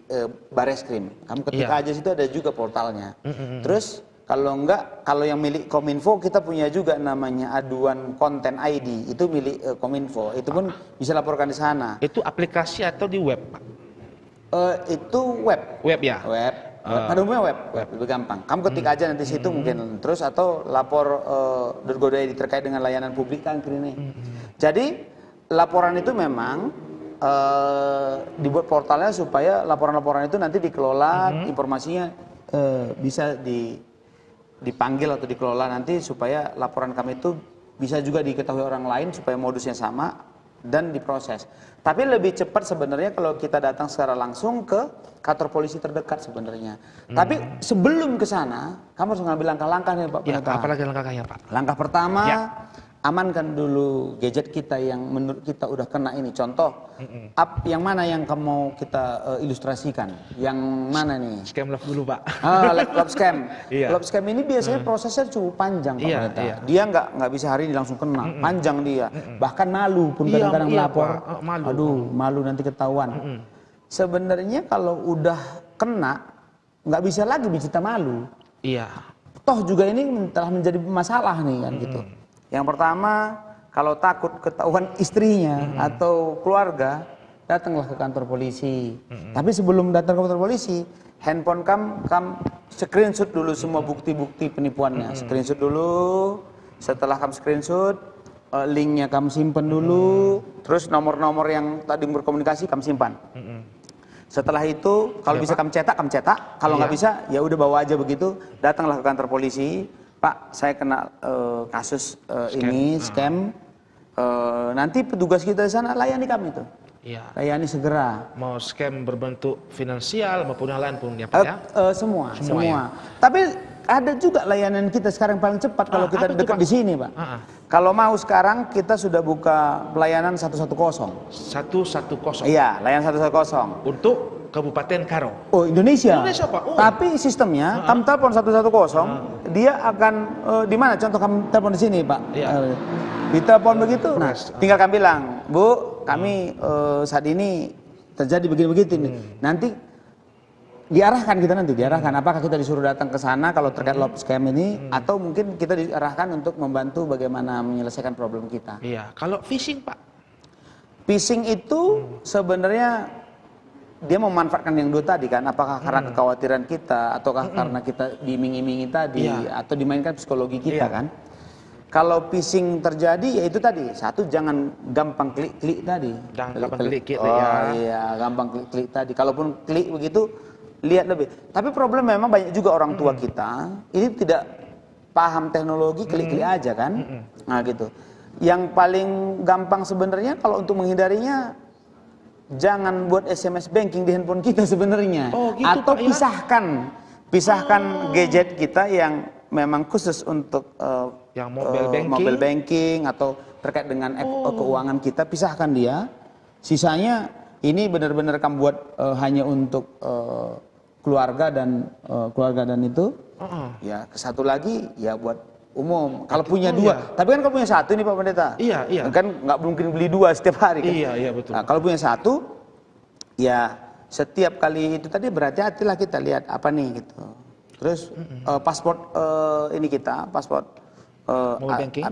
Bareskrim. Kamu ketika aja situ ada juga portalnya. Terus kalau enggak, kalau yang milik Kominfo kita punya juga namanya aduan konten ID, itu milik Kominfo. Itu pun bisa laporkan di sana. Itu aplikasi atau di web, Pak? Itu web. Web ya? Web. Pada umumnya web, lebih gampang. Kamu ketik aja nanti situ mungkin terus atau lapor Dirgo.id terkait dengan layanan publik kan ini. Jadi laporan itu memang dibuat portalnya supaya laporan-laporan itu nanti dikelola, informasinya bisa dipanggil atau dikelola nanti supaya laporan kami itu bisa juga diketahui orang lain supaya modusnya sama dan diproses. Tapi lebih cepat sebenarnya kalau kita datang secara langsung ke kantor polisi terdekat sebenarnya. Tapi sebelum ke sana, kamu harus ngambil langkah-langkah nih Pak Pendeta. Apalagi langkah-langkahnya Pak? Langkah pertama, amankan dulu gadget kita yang menurut kita udah kena ini. Contoh, app yang mana yang kamu mau kita ilustrasikan? Yang mana nih? Scam love dulu Pak. Love scam. Love scam ini biasanya prosesnya cukup panjang Pak Pendeta. Dia nggak bisa hari ini langsung kena, panjang dia. Bahkan malu pun kadang-kadang melapor. Aduh, malu nanti ketahuan. Sebenarnya kalau udah kena, nggak bisa lagi bercerita malu. Iya. Toh juga ini telah menjadi masalah nih kan gitu. Yang pertama, kalau takut ketahuan istrinya atau keluarga, datanglah ke kantor polisi. Tapi sebelum datang ke kantor polisi, handphone kamu screenshot dulu semua bukti-bukti penipuannya. Screenshot dulu, setelah kamu screenshot, linknya kamu simpan dulu, terus nomor-nomor yang tadi berkomunikasi kamu simpan. Setelah itu, kalau bisa kamu cetak. Kalau nggak bisa, ya udah bawa aja begitu. Datanglah ke kantor polisi. Pak, saya kena kasus ini scam. Nanti petugas kita di sana layani kami itu. Layani segera. Mau scam berbentuk finansial maupun yang lain pun ya Pak ya? Semua. Ya? Tapi ada juga layanan kita sekarang paling cepat kalau kita dekat di sini Pak. Kalau mau sekarang kita sudah buka pelayanan 110. 110. Iya, layanan 110. Untuk Kabupaten Karo. Oh, Indonesia. Indonesia Pak. Tapi sistemnya kamu telepon 110, dia akan di mana? Contoh kamu telepon di sini, Pak. Ditelepon begitu. Nah, tinggal kamu bilang, "Bu, kami saat ini terjadi begini-begitu nih." Nanti diarahkan apakah kita disuruh datang ke sana kalau terkait love scam ini atau mungkin kita diarahkan untuk membantu bagaimana menyelesaikan problem kita. Iya, kalau phishing Pak. Phishing itu sebenarnya dia memanfaatkan yang dua tadi kan, apakah karena kekhawatiran kita ataukah karena kita diiming-imingi tadi atau dimainkan psikologi kita kan. Kalau phishing terjadi ya itu tadi, satu jangan gampang klik-klik tadi. Jangan gampang klik-klik gampang klik-klik tadi. Kalaupun klik begitu lihat lebih. Tapi problem memang banyak juga orang tua kita ini tidak paham teknologi, klik-klik aja kan. Nah gitu. Yang paling gampang sebenarnya kalau untuk menghindarinya jangan buat SMS banking di handphone kita sebenarnya. Gitu, atau Pak, ya? pisahkan gadget kita yang memang khusus untuk yang mobile banking atau terkait dengan keuangan kita, pisahkan dia. Sisanya ini benar-benar kamu buat hanya untuk keluarga dan itu. Ya, satu lagi ya buat umum. Kalau punya dua, tapi kan kalau punya satu nih Pak Pendeta. Iya. Kan nggak mungkin beli dua setiap hari kan. Iya betul. Nah, kalau punya satu, ya setiap kali itu tadi berhati-hatilah kita lihat apa nih gitu. Terus paspor ini kita, paspor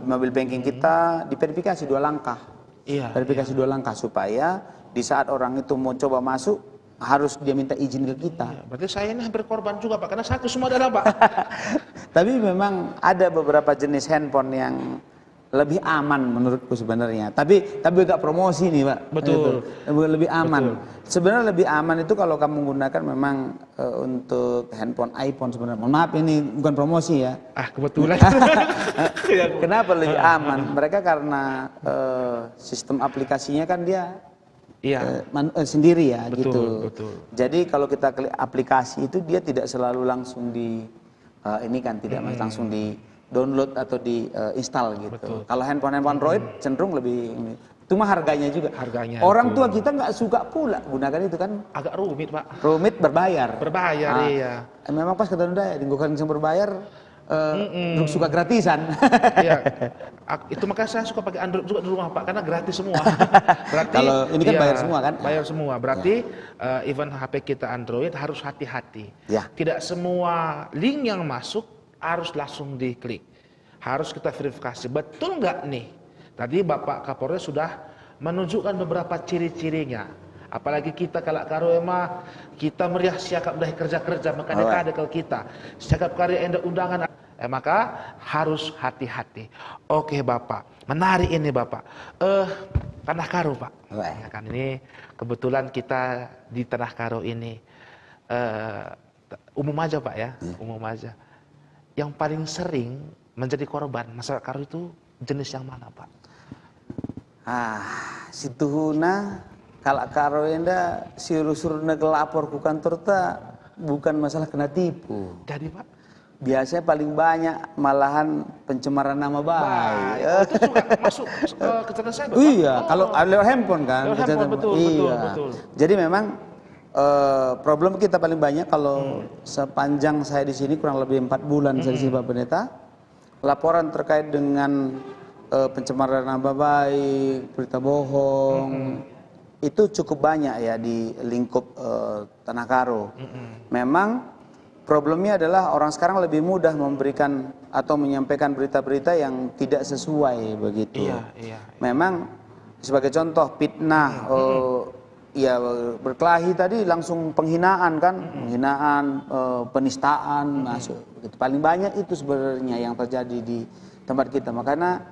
mobil banking kita diverifikasi 2 langkah. Verifikasi 2 langkah supaya di saat orang itu mau coba masuk harus dia minta izin ke kita. Berarti saya ini hampir korban juga Pak, karena satu semua adalah Pak. Tapi memang ada beberapa jenis handphone yang lebih aman menurutku sebenarnya. Tapi agak promosi nih Pak. Betul. Lebih aman. Sebenarnya lebih aman itu kalau kamu menggunakan memang untuk handphone iPhone sebenarnya. Mohon maaf ini bukan promosi ya. Kebetulan. Kenapa lebih aman? Mereka karena sistem aplikasinya kan dia sendiri ya. Betul. Jadi kalau kita klik aplikasi itu dia tidak selalu langsung tidak langsung di download atau di install gitu. Kalau handphone Android cenderung lebih cuma harganya juga. Orang tua kita nggak suka pula gunakan itu kan. Agak rumit Pak. Rumit berbayar. Iya. Memang pas kata Daya, digunakan yang berbayar suka gratisan. Iya. Itu makanya saya suka pakai Android juga di rumah Pak, karena gratis semua. Berarti Kalau ini kan iya, bayar semua kan? Bayar semua. Berarti even HP kita Android harus hati-hati. Ya. Tidak semua link yang masuk harus langsung diklik. Harus kita verifikasi. Betul nggak nih? Tadi Bapak Kapolres sudah menunjukkan beberapa ciri-cirinya. Apalagi kita kalau karo emang kita meriah siakap dah kerja-kerja makanya kada kalau kita siakap karya endak undangan maka harus hati-hati. Oke Bapak, menarik ini Bapak. Tanah Karo Pak. Ya kan ini kebetulan kita di Tanah Karo ini umum aja Pak ya, umum aja. Yang paling sering menjadi korban masyarakat Karo itu jenis yang mana Pak? Situhuna kalau karo enda siru-suruna kelapor ku kantor ta bukan masalah kena tipu. Jadi Pak? Biasanya paling banyak malahan pencemaran nama baik. Itu juga masuk ke catatan saya Bapak? Iya, kalau lewat handphone kan. Lewat handphone, betul, iya. betul. Jadi memang problem kita paling banyak kalau sepanjang saya di sini kurang lebih 4 bulan saya di sini Pak Pendeta, laporan terkait dengan pencemaran nama baik, berita bohong, itu cukup banyak ya di lingkup Tanah Karo. Memang problemnya adalah orang sekarang lebih mudah memberikan atau menyampaikan berita-berita yang tidak sesuai begitu. Iya. Memang sebagai contoh fitnah, ya berkelahi tadi langsung penghinaan kan, penghinaan, penistaan masuk. Begitu. Paling banyak itu sebenarnya yang terjadi di tempat kita. Makanya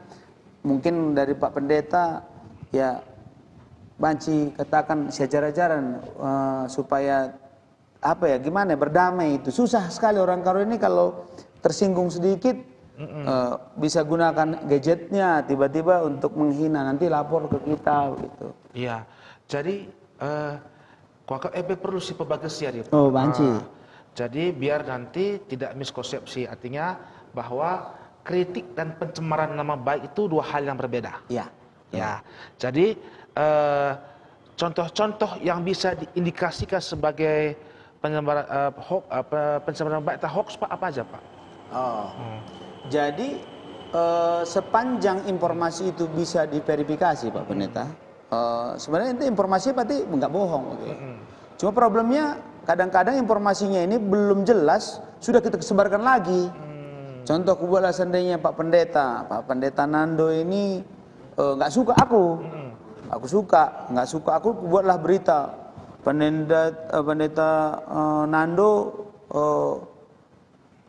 mungkin dari Pak Pendeta ya banci katakan sejajar-jajaran supaya apa ya gimana berdamai itu susah sekali orang Karo ini kalau tersinggung sedikit bisa gunakan gadgetnya tiba-tiba untuk menghina nanti lapor ke kita gitu. Iya. Jadi kuakap perlu si pebagasian ya. Oh banci. Jadi biar nanti tidak miskonsepsi artinya bahwa kritik dan pencemaran nama baik itu dua hal yang berbeda. Iya. Ya. Jadi contoh-contoh yang bisa diindikasikan sebagai pencemaran baik atau hoax Pak apa aja Pak? Jadi sepanjang informasi itu bisa diverifikasi Pak Pendeta, sebenarnya itu informasi berarti nggak bohong. Gitu. Cuma problemnya kadang-kadang informasinya ini belum jelas sudah kita sebarkan lagi. Contoh aku buatlah seandainya Pak Pendeta Nando ini nggak suka aku. Aku suka, nggak suka aku buatlah berita pendeta Nando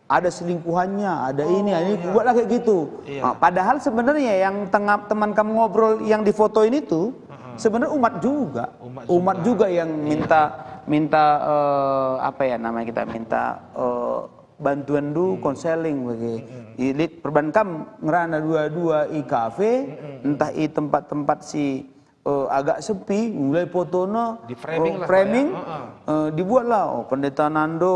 ada selingkuhannya, ada ini buatlah kayak gitu. Nah, padahal sebenarnya yang teman kamu ngobrol yang di foto ini tuh sebenarnya umat juga yang minta apa ya namanya kita minta bantuan konseling bagi ilit perbankan ngerana dua i kafe entah i tempat-tempat si agak sepi mulai fotonya di framing dibuatlah pendeta Nando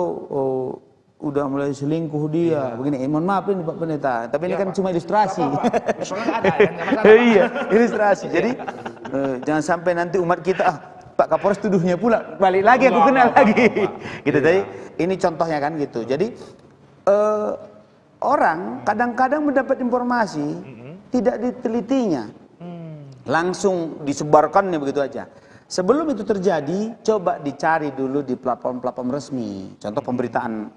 udah mulai selingkuh dia begini mohon maaf ini Pak Pendeta tapi ini kan cuma ilustrasi. Soalnya ada ya, iya ilustrasi jadi jangan sampai nanti umat kita Pak Kapolres tuduhnya pula balik lagi aku kenal lagi gitu. Jadi ini contohnya kan gitu. Jadi orang kadang-kadang mendapat informasi tidak ditelitinya langsung disebarkan begitu aja. Sebelum itu terjadi, coba dicari dulu di platform-platform resmi. Contoh pemberitaan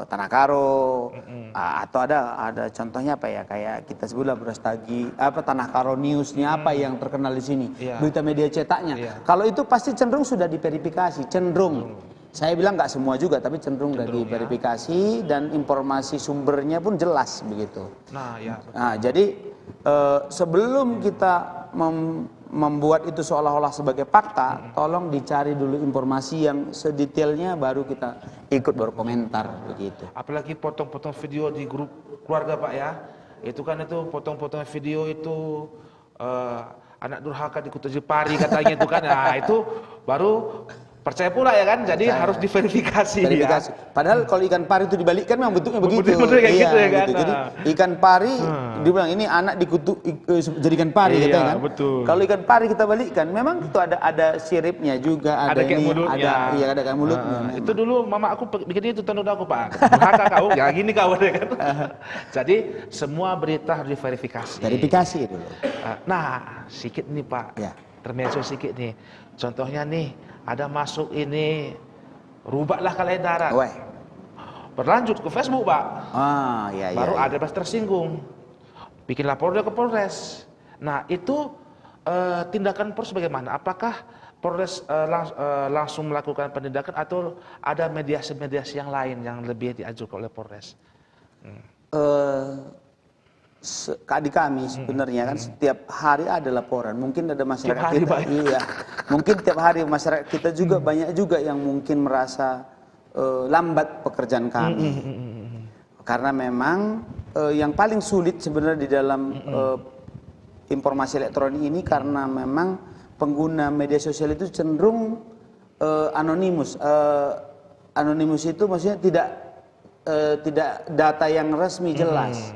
Tanah Karo, atau ada contohnya apa ya kayak kita sebutlah Brastagi, apa Tanah Karo Newsnya apa yang terkenal di sini, berita media cetaknya. Kalau itu pasti cenderung sudah diverifikasi, cenderung. Saya bilang nggak semua juga, tapi cenderung sudah diverifikasi dan informasi sumbernya pun jelas begitu. Nah, jadi sebelum kita membuat itu seolah-olah sebagai fakta, tolong dicari dulu informasi yang sedetailnya baru kita ikut berkomentar begitu. Apalagi potong-potong video di grup keluarga Pak ya, itu kan itu potong-potong video itu anak durhaka di Kuta Jepari katanya itu kan, nah itu baru percaya pula ya kan, jadi Percaya. harus diverifikasi. Verifikasi. Ya. Padahal kalau ikan pari itu dibalikkan memang bentuknya begitu. Betul kayak Iya, gitu ya kan. Jadi ikan pari dibilang ini anak dikutuk jadi ikan pari Iya, gitu kan. betul. Kalau ikan pari kita balikkan memang itu ada siripnya juga, Ada kayak ini, mulutnya. ada kayak mulutnya. memang. Itu dulu mama aku bikin itu tanda aku Pak. Durhaka kau, ya gini kau ya kan. Jadi semua berita harus diverifikasi. Verifikasi dulu. Nah, sedikit nih Pak. Ya. Termention sedikit nih. Contohnya nih, ada masuk ini rubahlah kalian darat. Weh. Berlanjut ke Facebook Pak. Ah, ya, Baru ya. ada pas tersinggung. Bikin lapor dia ke Polres. Nah, itu tindakan Polres bagaimana? Apakah Polres langsung melakukan penindakan atau ada mediasi-mediasi yang lain yang lebih diajukan oleh Polres? Di kami sebenarnya kan setiap hari ada laporan. Mungkin ada masyarakat Tiap hari, kita, Pak. iya. Mungkin tiap hari masyarakat kita juga banyak juga yang mungkin merasa lambat pekerjaan kami. Karena memang yang paling sulit sebenarnya di dalam informasi elektronik ini karena memang pengguna media sosial itu cenderung anonimus. Anonimus itu maksudnya tidak data yang resmi jelas.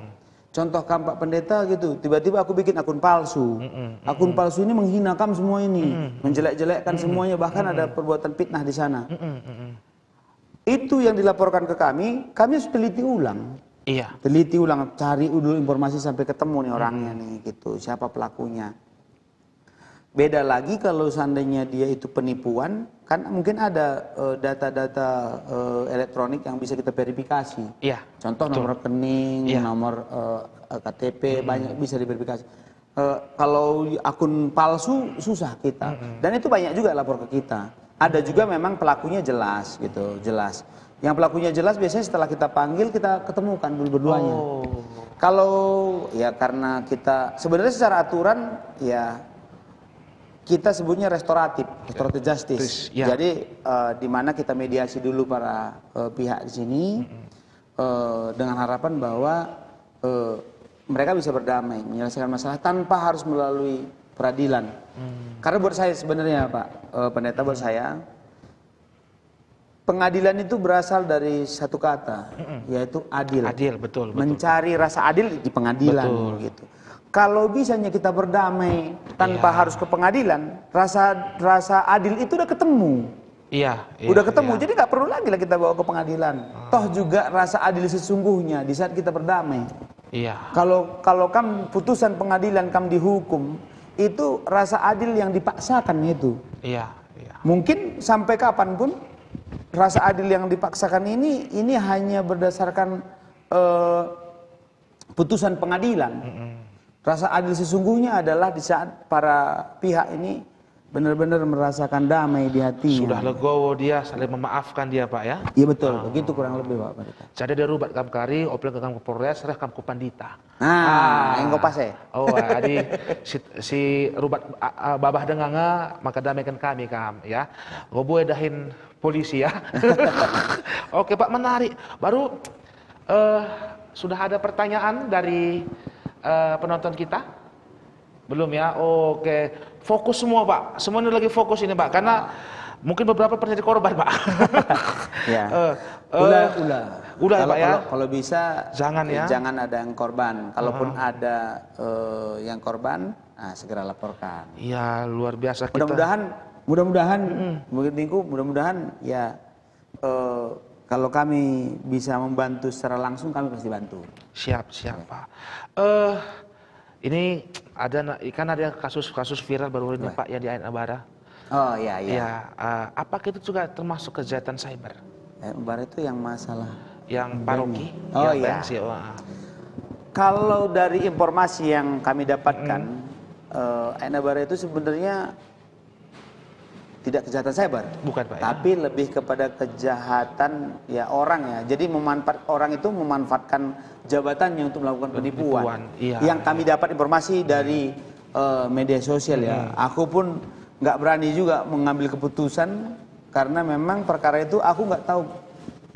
Contoh Pak Pendeta gitu, tiba-tiba aku bikin akun palsu. Akun palsu ini menghina kamu semua ini, menjelek-jelekkan semuanya, bahkan ada perbuatan fitnah di sana. Itu yang dilaporkan ke kami harus teliti ulang. Iya. Teliti ulang, cari dulu informasi sampai ketemu nih orangnya nih gitu, siapa pelakunya. Beda lagi kalau seandainya dia itu penipuan, kan mungkin ada data-data elektronik yang bisa kita verifikasi. Iya. Contoh nomor rekening, Iya. nomor KTP, banyak bisa diverifikasi. Kalau akun palsu susah kita, dan itu banyak juga lapor ke kita. Ada juga memang pelakunya jelas gitu, jelas. Yang pelakunya jelas biasanya setelah kita panggil kita ketemukan dulu berduanya. Kalau ya karena kita sebenarnya secara aturan ya kita sebutnya restoratif justice. Ya. Jadi di mana kita mediasi dulu para pihak di sini dengan harapan bahwa mereka bisa berdamai, menyelesaikan masalah tanpa harus melalui peradilan. Karena buat saya sebenarnya Pak Pendeta, buat saya pengadilan itu berasal dari satu kata, yaitu adil. Adil, betul. Mencari rasa adil di pengadilan, Betul. gitu. Kalau bisanya kita berdamai tanpa harus ke pengadilan, rasa adil itu udah ketemu. Iya. Udah ketemu, jadi nggak perlu lagi lah kita bawa ke pengadilan. Toh juga rasa adil sesungguhnya di saat kita berdamai. Iya. Kalau kamu putusan pengadilan kamu dihukum, itu rasa adil yang dipaksakan itu. Iya. Mungkin sampai kapanpun rasa adil yang dipaksakan ini hanya berdasarkan putusan pengadilan. Rasa adil sesungguhnya adalah di saat para pihak ini benar-benar merasakan damai di hatinya. Sudah legowo dia, saling memaafkan dia Pak ya. Iya betul, begitu kurang lebih Pak Pendeta. Jadi dia rubat kam kari, opel ke kam ke Polres, serah kam ke Pandita. Yang kau pas ya? Oh, jadi si rubat babah denganga maka damaikan kami kam ya. Gobo dahin polisi ya. Oke Pak, menarik. Baru sudah ada pertanyaan dari penonton kita? Belum ya? Oke. Fokus semua Pak. Semuanya lagi fokus ini Pak. Karena mungkin beberapa pernah jadi korban Pak. Ya. Udah Pak ya. Kalau bisa Jangan ya. Jangan ada yang korban. Kalaupun ada yang korban, segera laporkan. Iya, luar biasa kita. Mudah-mudahan ya kalau kami bisa membantu secara langsung kami pasti bantu. Siap Pak. Ini ada kasus viral baru ini Pak ya di Ain Abara. Oh iya. Ya, apakah itu juga termasuk kejahatan cyber? Abara itu yang masalah Yang paroki? Oh ya, iya. Kalau dari informasi yang kami dapatkan, Ain Abara itu sebenarnya tidak kejahatan cyber, Bukan Pak ya? tapi lebih kepada kejahatan ya orang ya. Jadi orang itu memanfaatkan jabatannya untuk melakukan penipuan. Iya. Yang kami dapat informasi dari media sosial ya. Aku pun nggak berani juga mengambil keputusan karena memang perkara itu aku nggak tahu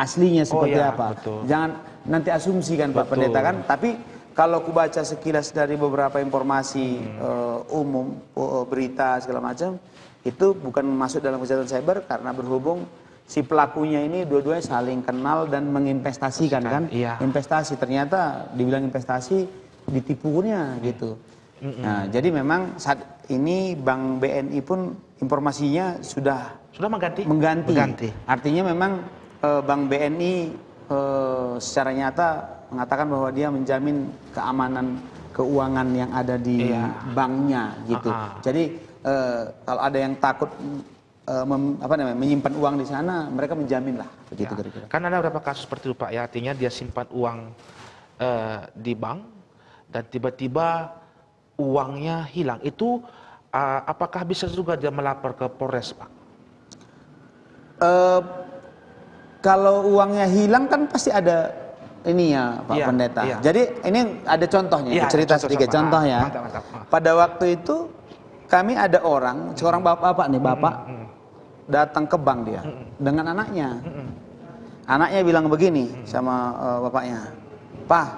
aslinya seperti apa. Betul. Jangan nanti asumsi kan Pak Pendeta kan. Tapi kalau aku baca sekilas dari beberapa informasi umum, berita segala macam, itu bukan masuk dalam kejahatan cyber karena berhubung si pelakunya ini dua-duanya saling kenal dan menginvestasikan kan. Iya. Investasi, ternyata dibilang investasi ditipunya gitu. Nah, jadi memang saat ini Bank BNI pun informasinya sudah mengganti. Artinya memang Bank BNI secara nyata mengatakan bahwa dia menjamin keamanan keuangan yang ada di banknya gitu. Jadi kalau ada yang takut menyimpan uang di sana, mereka menjamin lah begitu kira-kira. Kan ada beberapa kasus seperti itu Pak ya, artinya dia simpan uang di bank dan tiba-tiba uangnya hilang. Itu apakah bisa juga dia melapor ke Polres Pak? Kalau uangnya hilang kan pasti ada ininya Pak Pendeta. Jadi ini ada contohnya, cerita sedikit contohnya. Mantap. Pada waktu itu kami ada seorang bapak nih, datang ke bank dia dengan anaknya. Anaknya bilang begini sama bapaknya, "Pak,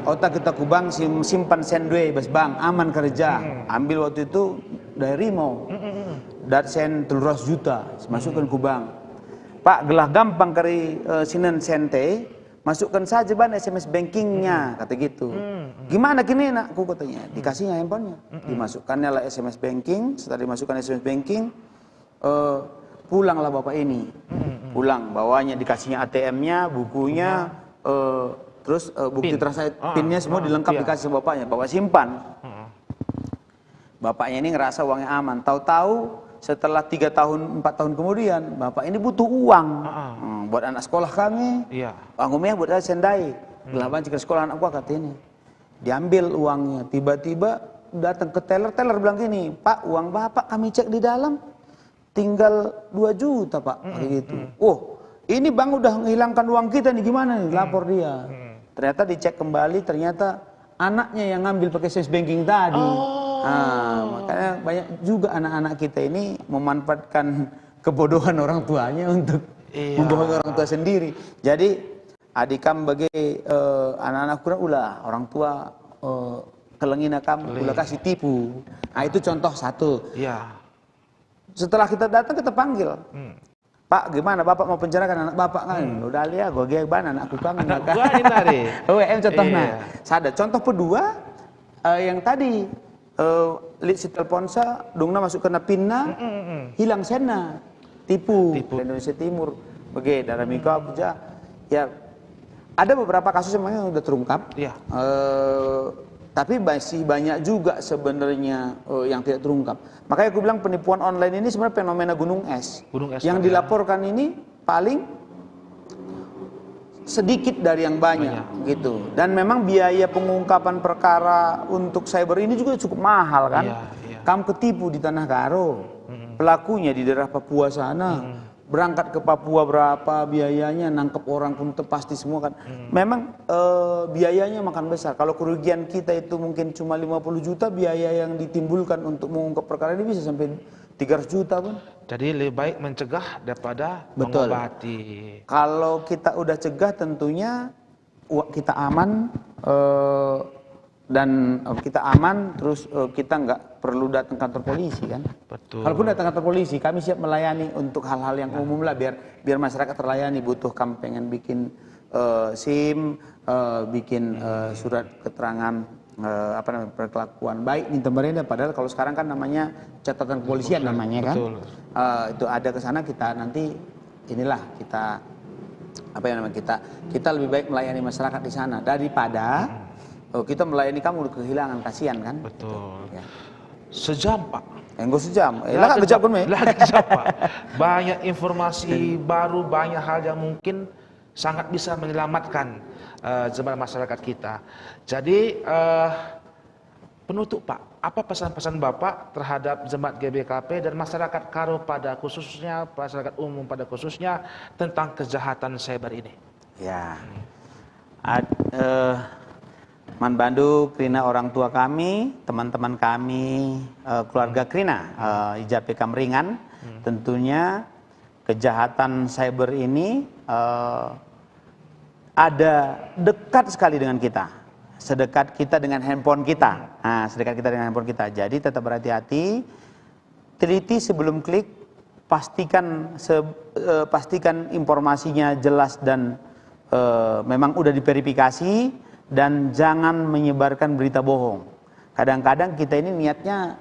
otak kita ku bank simpan sendwe bas bank aman kerja." Ambil waktu itu dari Rimo. Dat sen 300 juta masukkan ku bank. "Pak, gelah gampang kari sinan sente, masukkan saja ban SMS bankingnya," kata gitu. "Gimana kini nak?" Aku katanya. Dikasihnya handphonenya, dimasukkannya lah SMS banking. Setelah dimasukkan SMS banking, pulanglah bapak ini. Pulang, bawanya dikasihnya ATM-nya, bukunya, terus bukti transaksi PIN-nya semua dilengkap dikasih sama bapaknya. Bapak simpan. Bapaknya ini ngerasa uangnya aman. Tahu-tahu setelah 3 tahun, 4 tahun kemudian, bapak ini butuh uang buat anak sekolah kami. Uangnya buat saya sendai. Gelaban ke sekolah anak gua katanya. Diambil uangnya. Tiba-tiba datang ke teller bilang gini, "Pak, uang bapak kami cek di dalam tinggal 2 juta Pak." Gitu. "Oh, ini bank udah menghilangkan uang kita nih, gimana nih?" Lapor dia. Ternyata dicek kembali, ternyata anaknya yang ngambil pakai SMS banking tadi. Makanya banyak juga anak-anak kita ini memanfaatkan kebodohan orang tuanya untuk membohongi orang tua sendiri. Jadi adikam bagi anak-anak kurang ulah orang tua kelengin akam ulah kasih tipu. Nah, itu contoh satu. Setelah kita datang kita panggil. "Pak, gimana bapak mau penjarakan anak bapak kan?" "Udah lihat gue gimana anakku kangen." Gua ini tadi. Contohnya. Sada. Contoh kedua yang tadi lit si telponsa dungna masuk kena pinna hilang sena tipu. Indonesia Timur bagi darah mika aja ya ada beberapa kasus yang sudah terungkap tapi masih banyak juga sebenarnya yang tidak terungkap. Makanya aku bilang penipuan online ini sebenarnya fenomena gunung es yang dilaporkan ini paling sedikit dari yang banyak gitu. Dan memang biaya pengungkapan perkara untuk cyber ini juga cukup mahal kan. Kamu ketipu di Tanah Karo, pelakunya di daerah Papua sana, berangkat ke Papua berapa biayanya, nangkep orang pun pasti semua kan. Memang biayanya makan besar. Kalau kerugian kita itu mungkin cuma 50 juta, biaya yang ditimbulkan untuk mengungkap perkara ini bisa sampai 300 juta pun. Jadi lebih baik mencegah daripada mengobati. Kalau kita udah cegah tentunya kita aman dan kita aman terus kita nggak perlu datang kantor polisi kan. Betul. Kalaupun datang kantor polisi kami siap melayani untuk hal-hal yang umum lah biar masyarakat terlayani. Butuh kami pengen bikin SIM, bikin surat keterangan perkelakuan baik nih teman-teman. Padahal kalau sekarang kan namanya catatan kepolisian namanya kan. Itu ada ke sana kita nanti inilah kita kita lebih baik melayani masyarakat di sana daripada kita melayani kamu kehilangan, kasihan kan. Betul. Sejam Pak. Enggak sejam. Lah kejam pun Pak. Banyak informasi baru, banyak hal yang mungkin sangat bisa menyelamatkan jemaat masyarakat kita. Jadi penutup Pak, apa pesan-pesan Bapak terhadap jemaat GBKP dan masyarakat Karo pada khususnya, masyarakat umum pada khususnya tentang kejahatan cyber ini? Ya, Man Bandu, Krina orang tua kami, teman-teman kami, keluarga Krina, IJP Kamringan, tentunya kejahatan cyber ini ada dekat sekali dengan kita, sedekat kita dengan handphone kita. Sedekat kita dengan handphone kita. Jadi tetap berhati-hati, teliti sebelum klik, pastikan informasinya jelas dan memang udah diverifikasi, dan jangan menyebarkan berita bohong. Kadang-kadang kita ini niatnya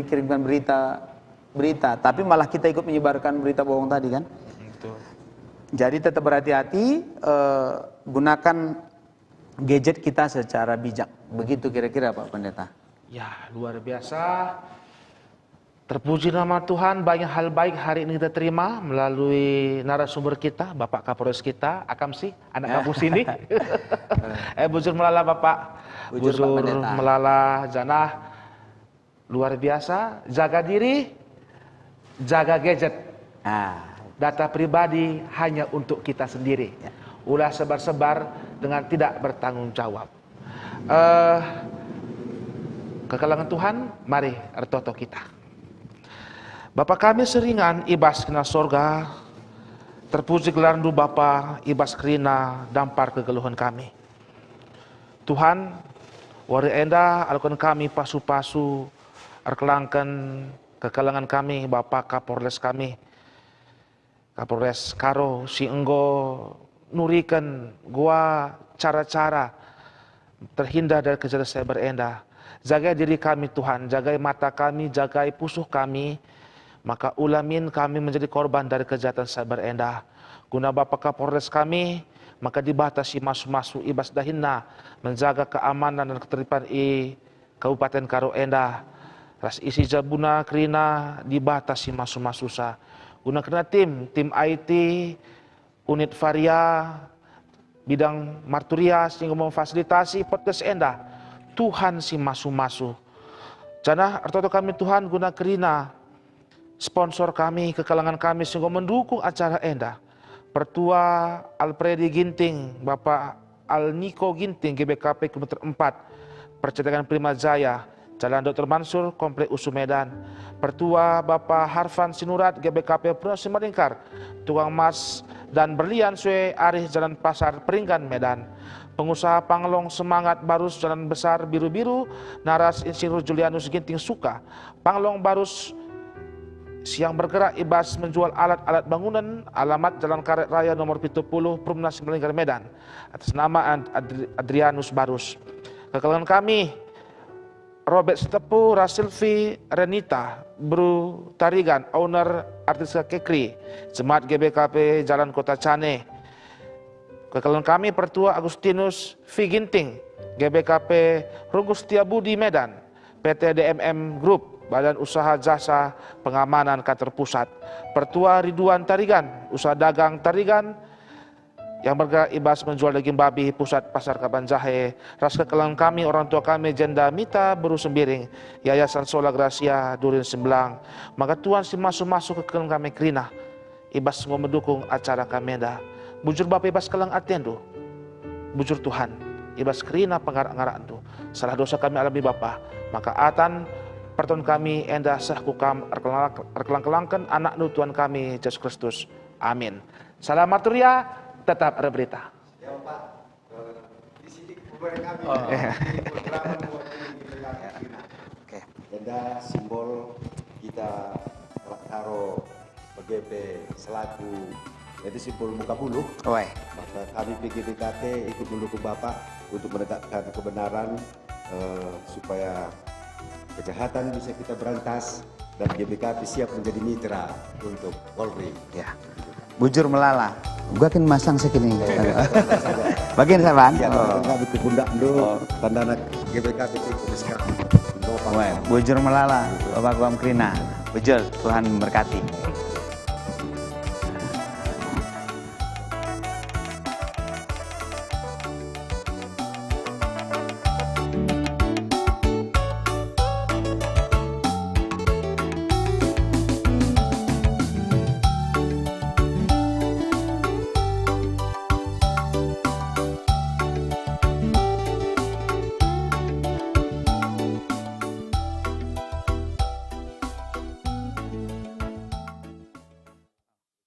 kirimkan berita, tapi malah kita ikut menyebarkan berita bohong tadi kan. Betul. Jadi tetap berhati-hati, gunakan gadget kita secara bijak. Begitu kira-kira Pak Pendeta. Ya, luar biasa. Terpuji nama Tuhan, banyak hal baik hari ini kita terima melalui narasumber kita, Bapak Kapolres kita, Akamsi, anak kampus ini. Bujur Melala Bapak, Bujur Melala Janah, luar biasa. Jaga diri, jaga gadget. Data pribadi hanya untuk kita sendiri. Ulah sebar-sebar dengan tidak bertanggung jawab. Kekalangan Tuhan, mari ertoto kita. Bapa kami seringan ibas kena sorga, terpuji gelarndu Bapa ibas kerina dampar kegeluhan kami. Tuhan, wari enda alukkan kami pasu-pasu, erkelangkan kekalangan kami Bapa Kapolres kami, Kapolres Karo, si enggo nurikan gua cara-cara terhindar dari kejahatan cyber enda. Jagai diri kami Tuhan, jagai mata kami, jagai pusuh kami. Maka ulamin kami menjadi korban dari kejahatan cyber enda. Guna Bapak Kapolres kami, maka dibatasi masuk-masuk ibas dahina, menjaga keamanan dan ketertiban Kabupaten Karo Enda. Ras isi jabuna kerina dibatasi masuk-masuk sa. Guna kena tim IT, unit varia, bidang marturia sehingga memfasilitasi podcast enda. Tuhan si masuk-masuk. Janah artoto kami Tuhan guna kerina sponsor kami, kekalangan kami sehingga mendukung acara enda. Pertua Alfredi Ginting, Bapak Alniko Ginting, GBKP Kilometer 4, Percetakan Prima Jaya, Jalan Dr. Mansur, Komplek Usu Medan. Pertua Bapak Harfan Sinurat, GBKP Provinsi Melingkar, Tukang Emas dan Berlian Sue Arih, Jalan Pasar Peringgan Medan. Pengusaha Panglong Semangat Barus, Jalan Besar Biru-Biru, Naras Insinyur Julianus Ginting Suka, Panglong Barus siang bergerak ibas menjual alat-alat bangunan, alamat Jalan Karet Raya nomor 70, Perumnas Melingkar Medan, atas nama Adrianus Barus. Kekalangan kami Robert Stepu, Rasilvi Renita, Bru Tarigan, owner Artiska Kekri, Jemaat GBKP Jalan Kota Cane. Kekalangan kami Pertua Agustinus V Ginting, GBKP Rugus Setiabudi Medan, PT DMM Group, Badan Usaha Jasa Pengamanan Kantor Pusat. Pertua Ridwan Tarigan, Usaha Dagang Tarigan, yang bergerak ibas menjual daging babi, Pusat Pasar Kaban Jahe. Ras kekalangan kami, orang tua kami, Jenda Mita Beru Sembiring, Yayasan Sola Gracia Durin Semblang. Maka Tuhan si masuk-masuk kekalangan kami kerina, ibas mau mendukung acara kami dah. Bujur Bapak ibas kelang atendo, bujur Tuhan, ibas kerina pengarak-ngarak itu. Salah dosa kami alami Bapak, maka atan perton kami enda sahkukam erkelang-kelangkan anak nu Tuhan kami Yesus Kristus. Amin. Salam maturia, tetap ada berita. Ya Pak, di sini kuburan kami. Oke. Enda simbol kita Karo PGP selaku itu simbol muka bulu. Maka kami PGBKT ikut mendukung Bapak untuk menegakkan kebenaran supaya kejahatan bisa kita berantas dan GBKP siap menjadi mitra untuk Polri. Ya. Bujur Melala, gua kan masang segini. Bagian saya bang. Ya, kami ke pundak dulu, tanda anak GBKP itu sekarang. Bujur Melala, Bapak Guam Krina. Bujur, Tuhan memberkati.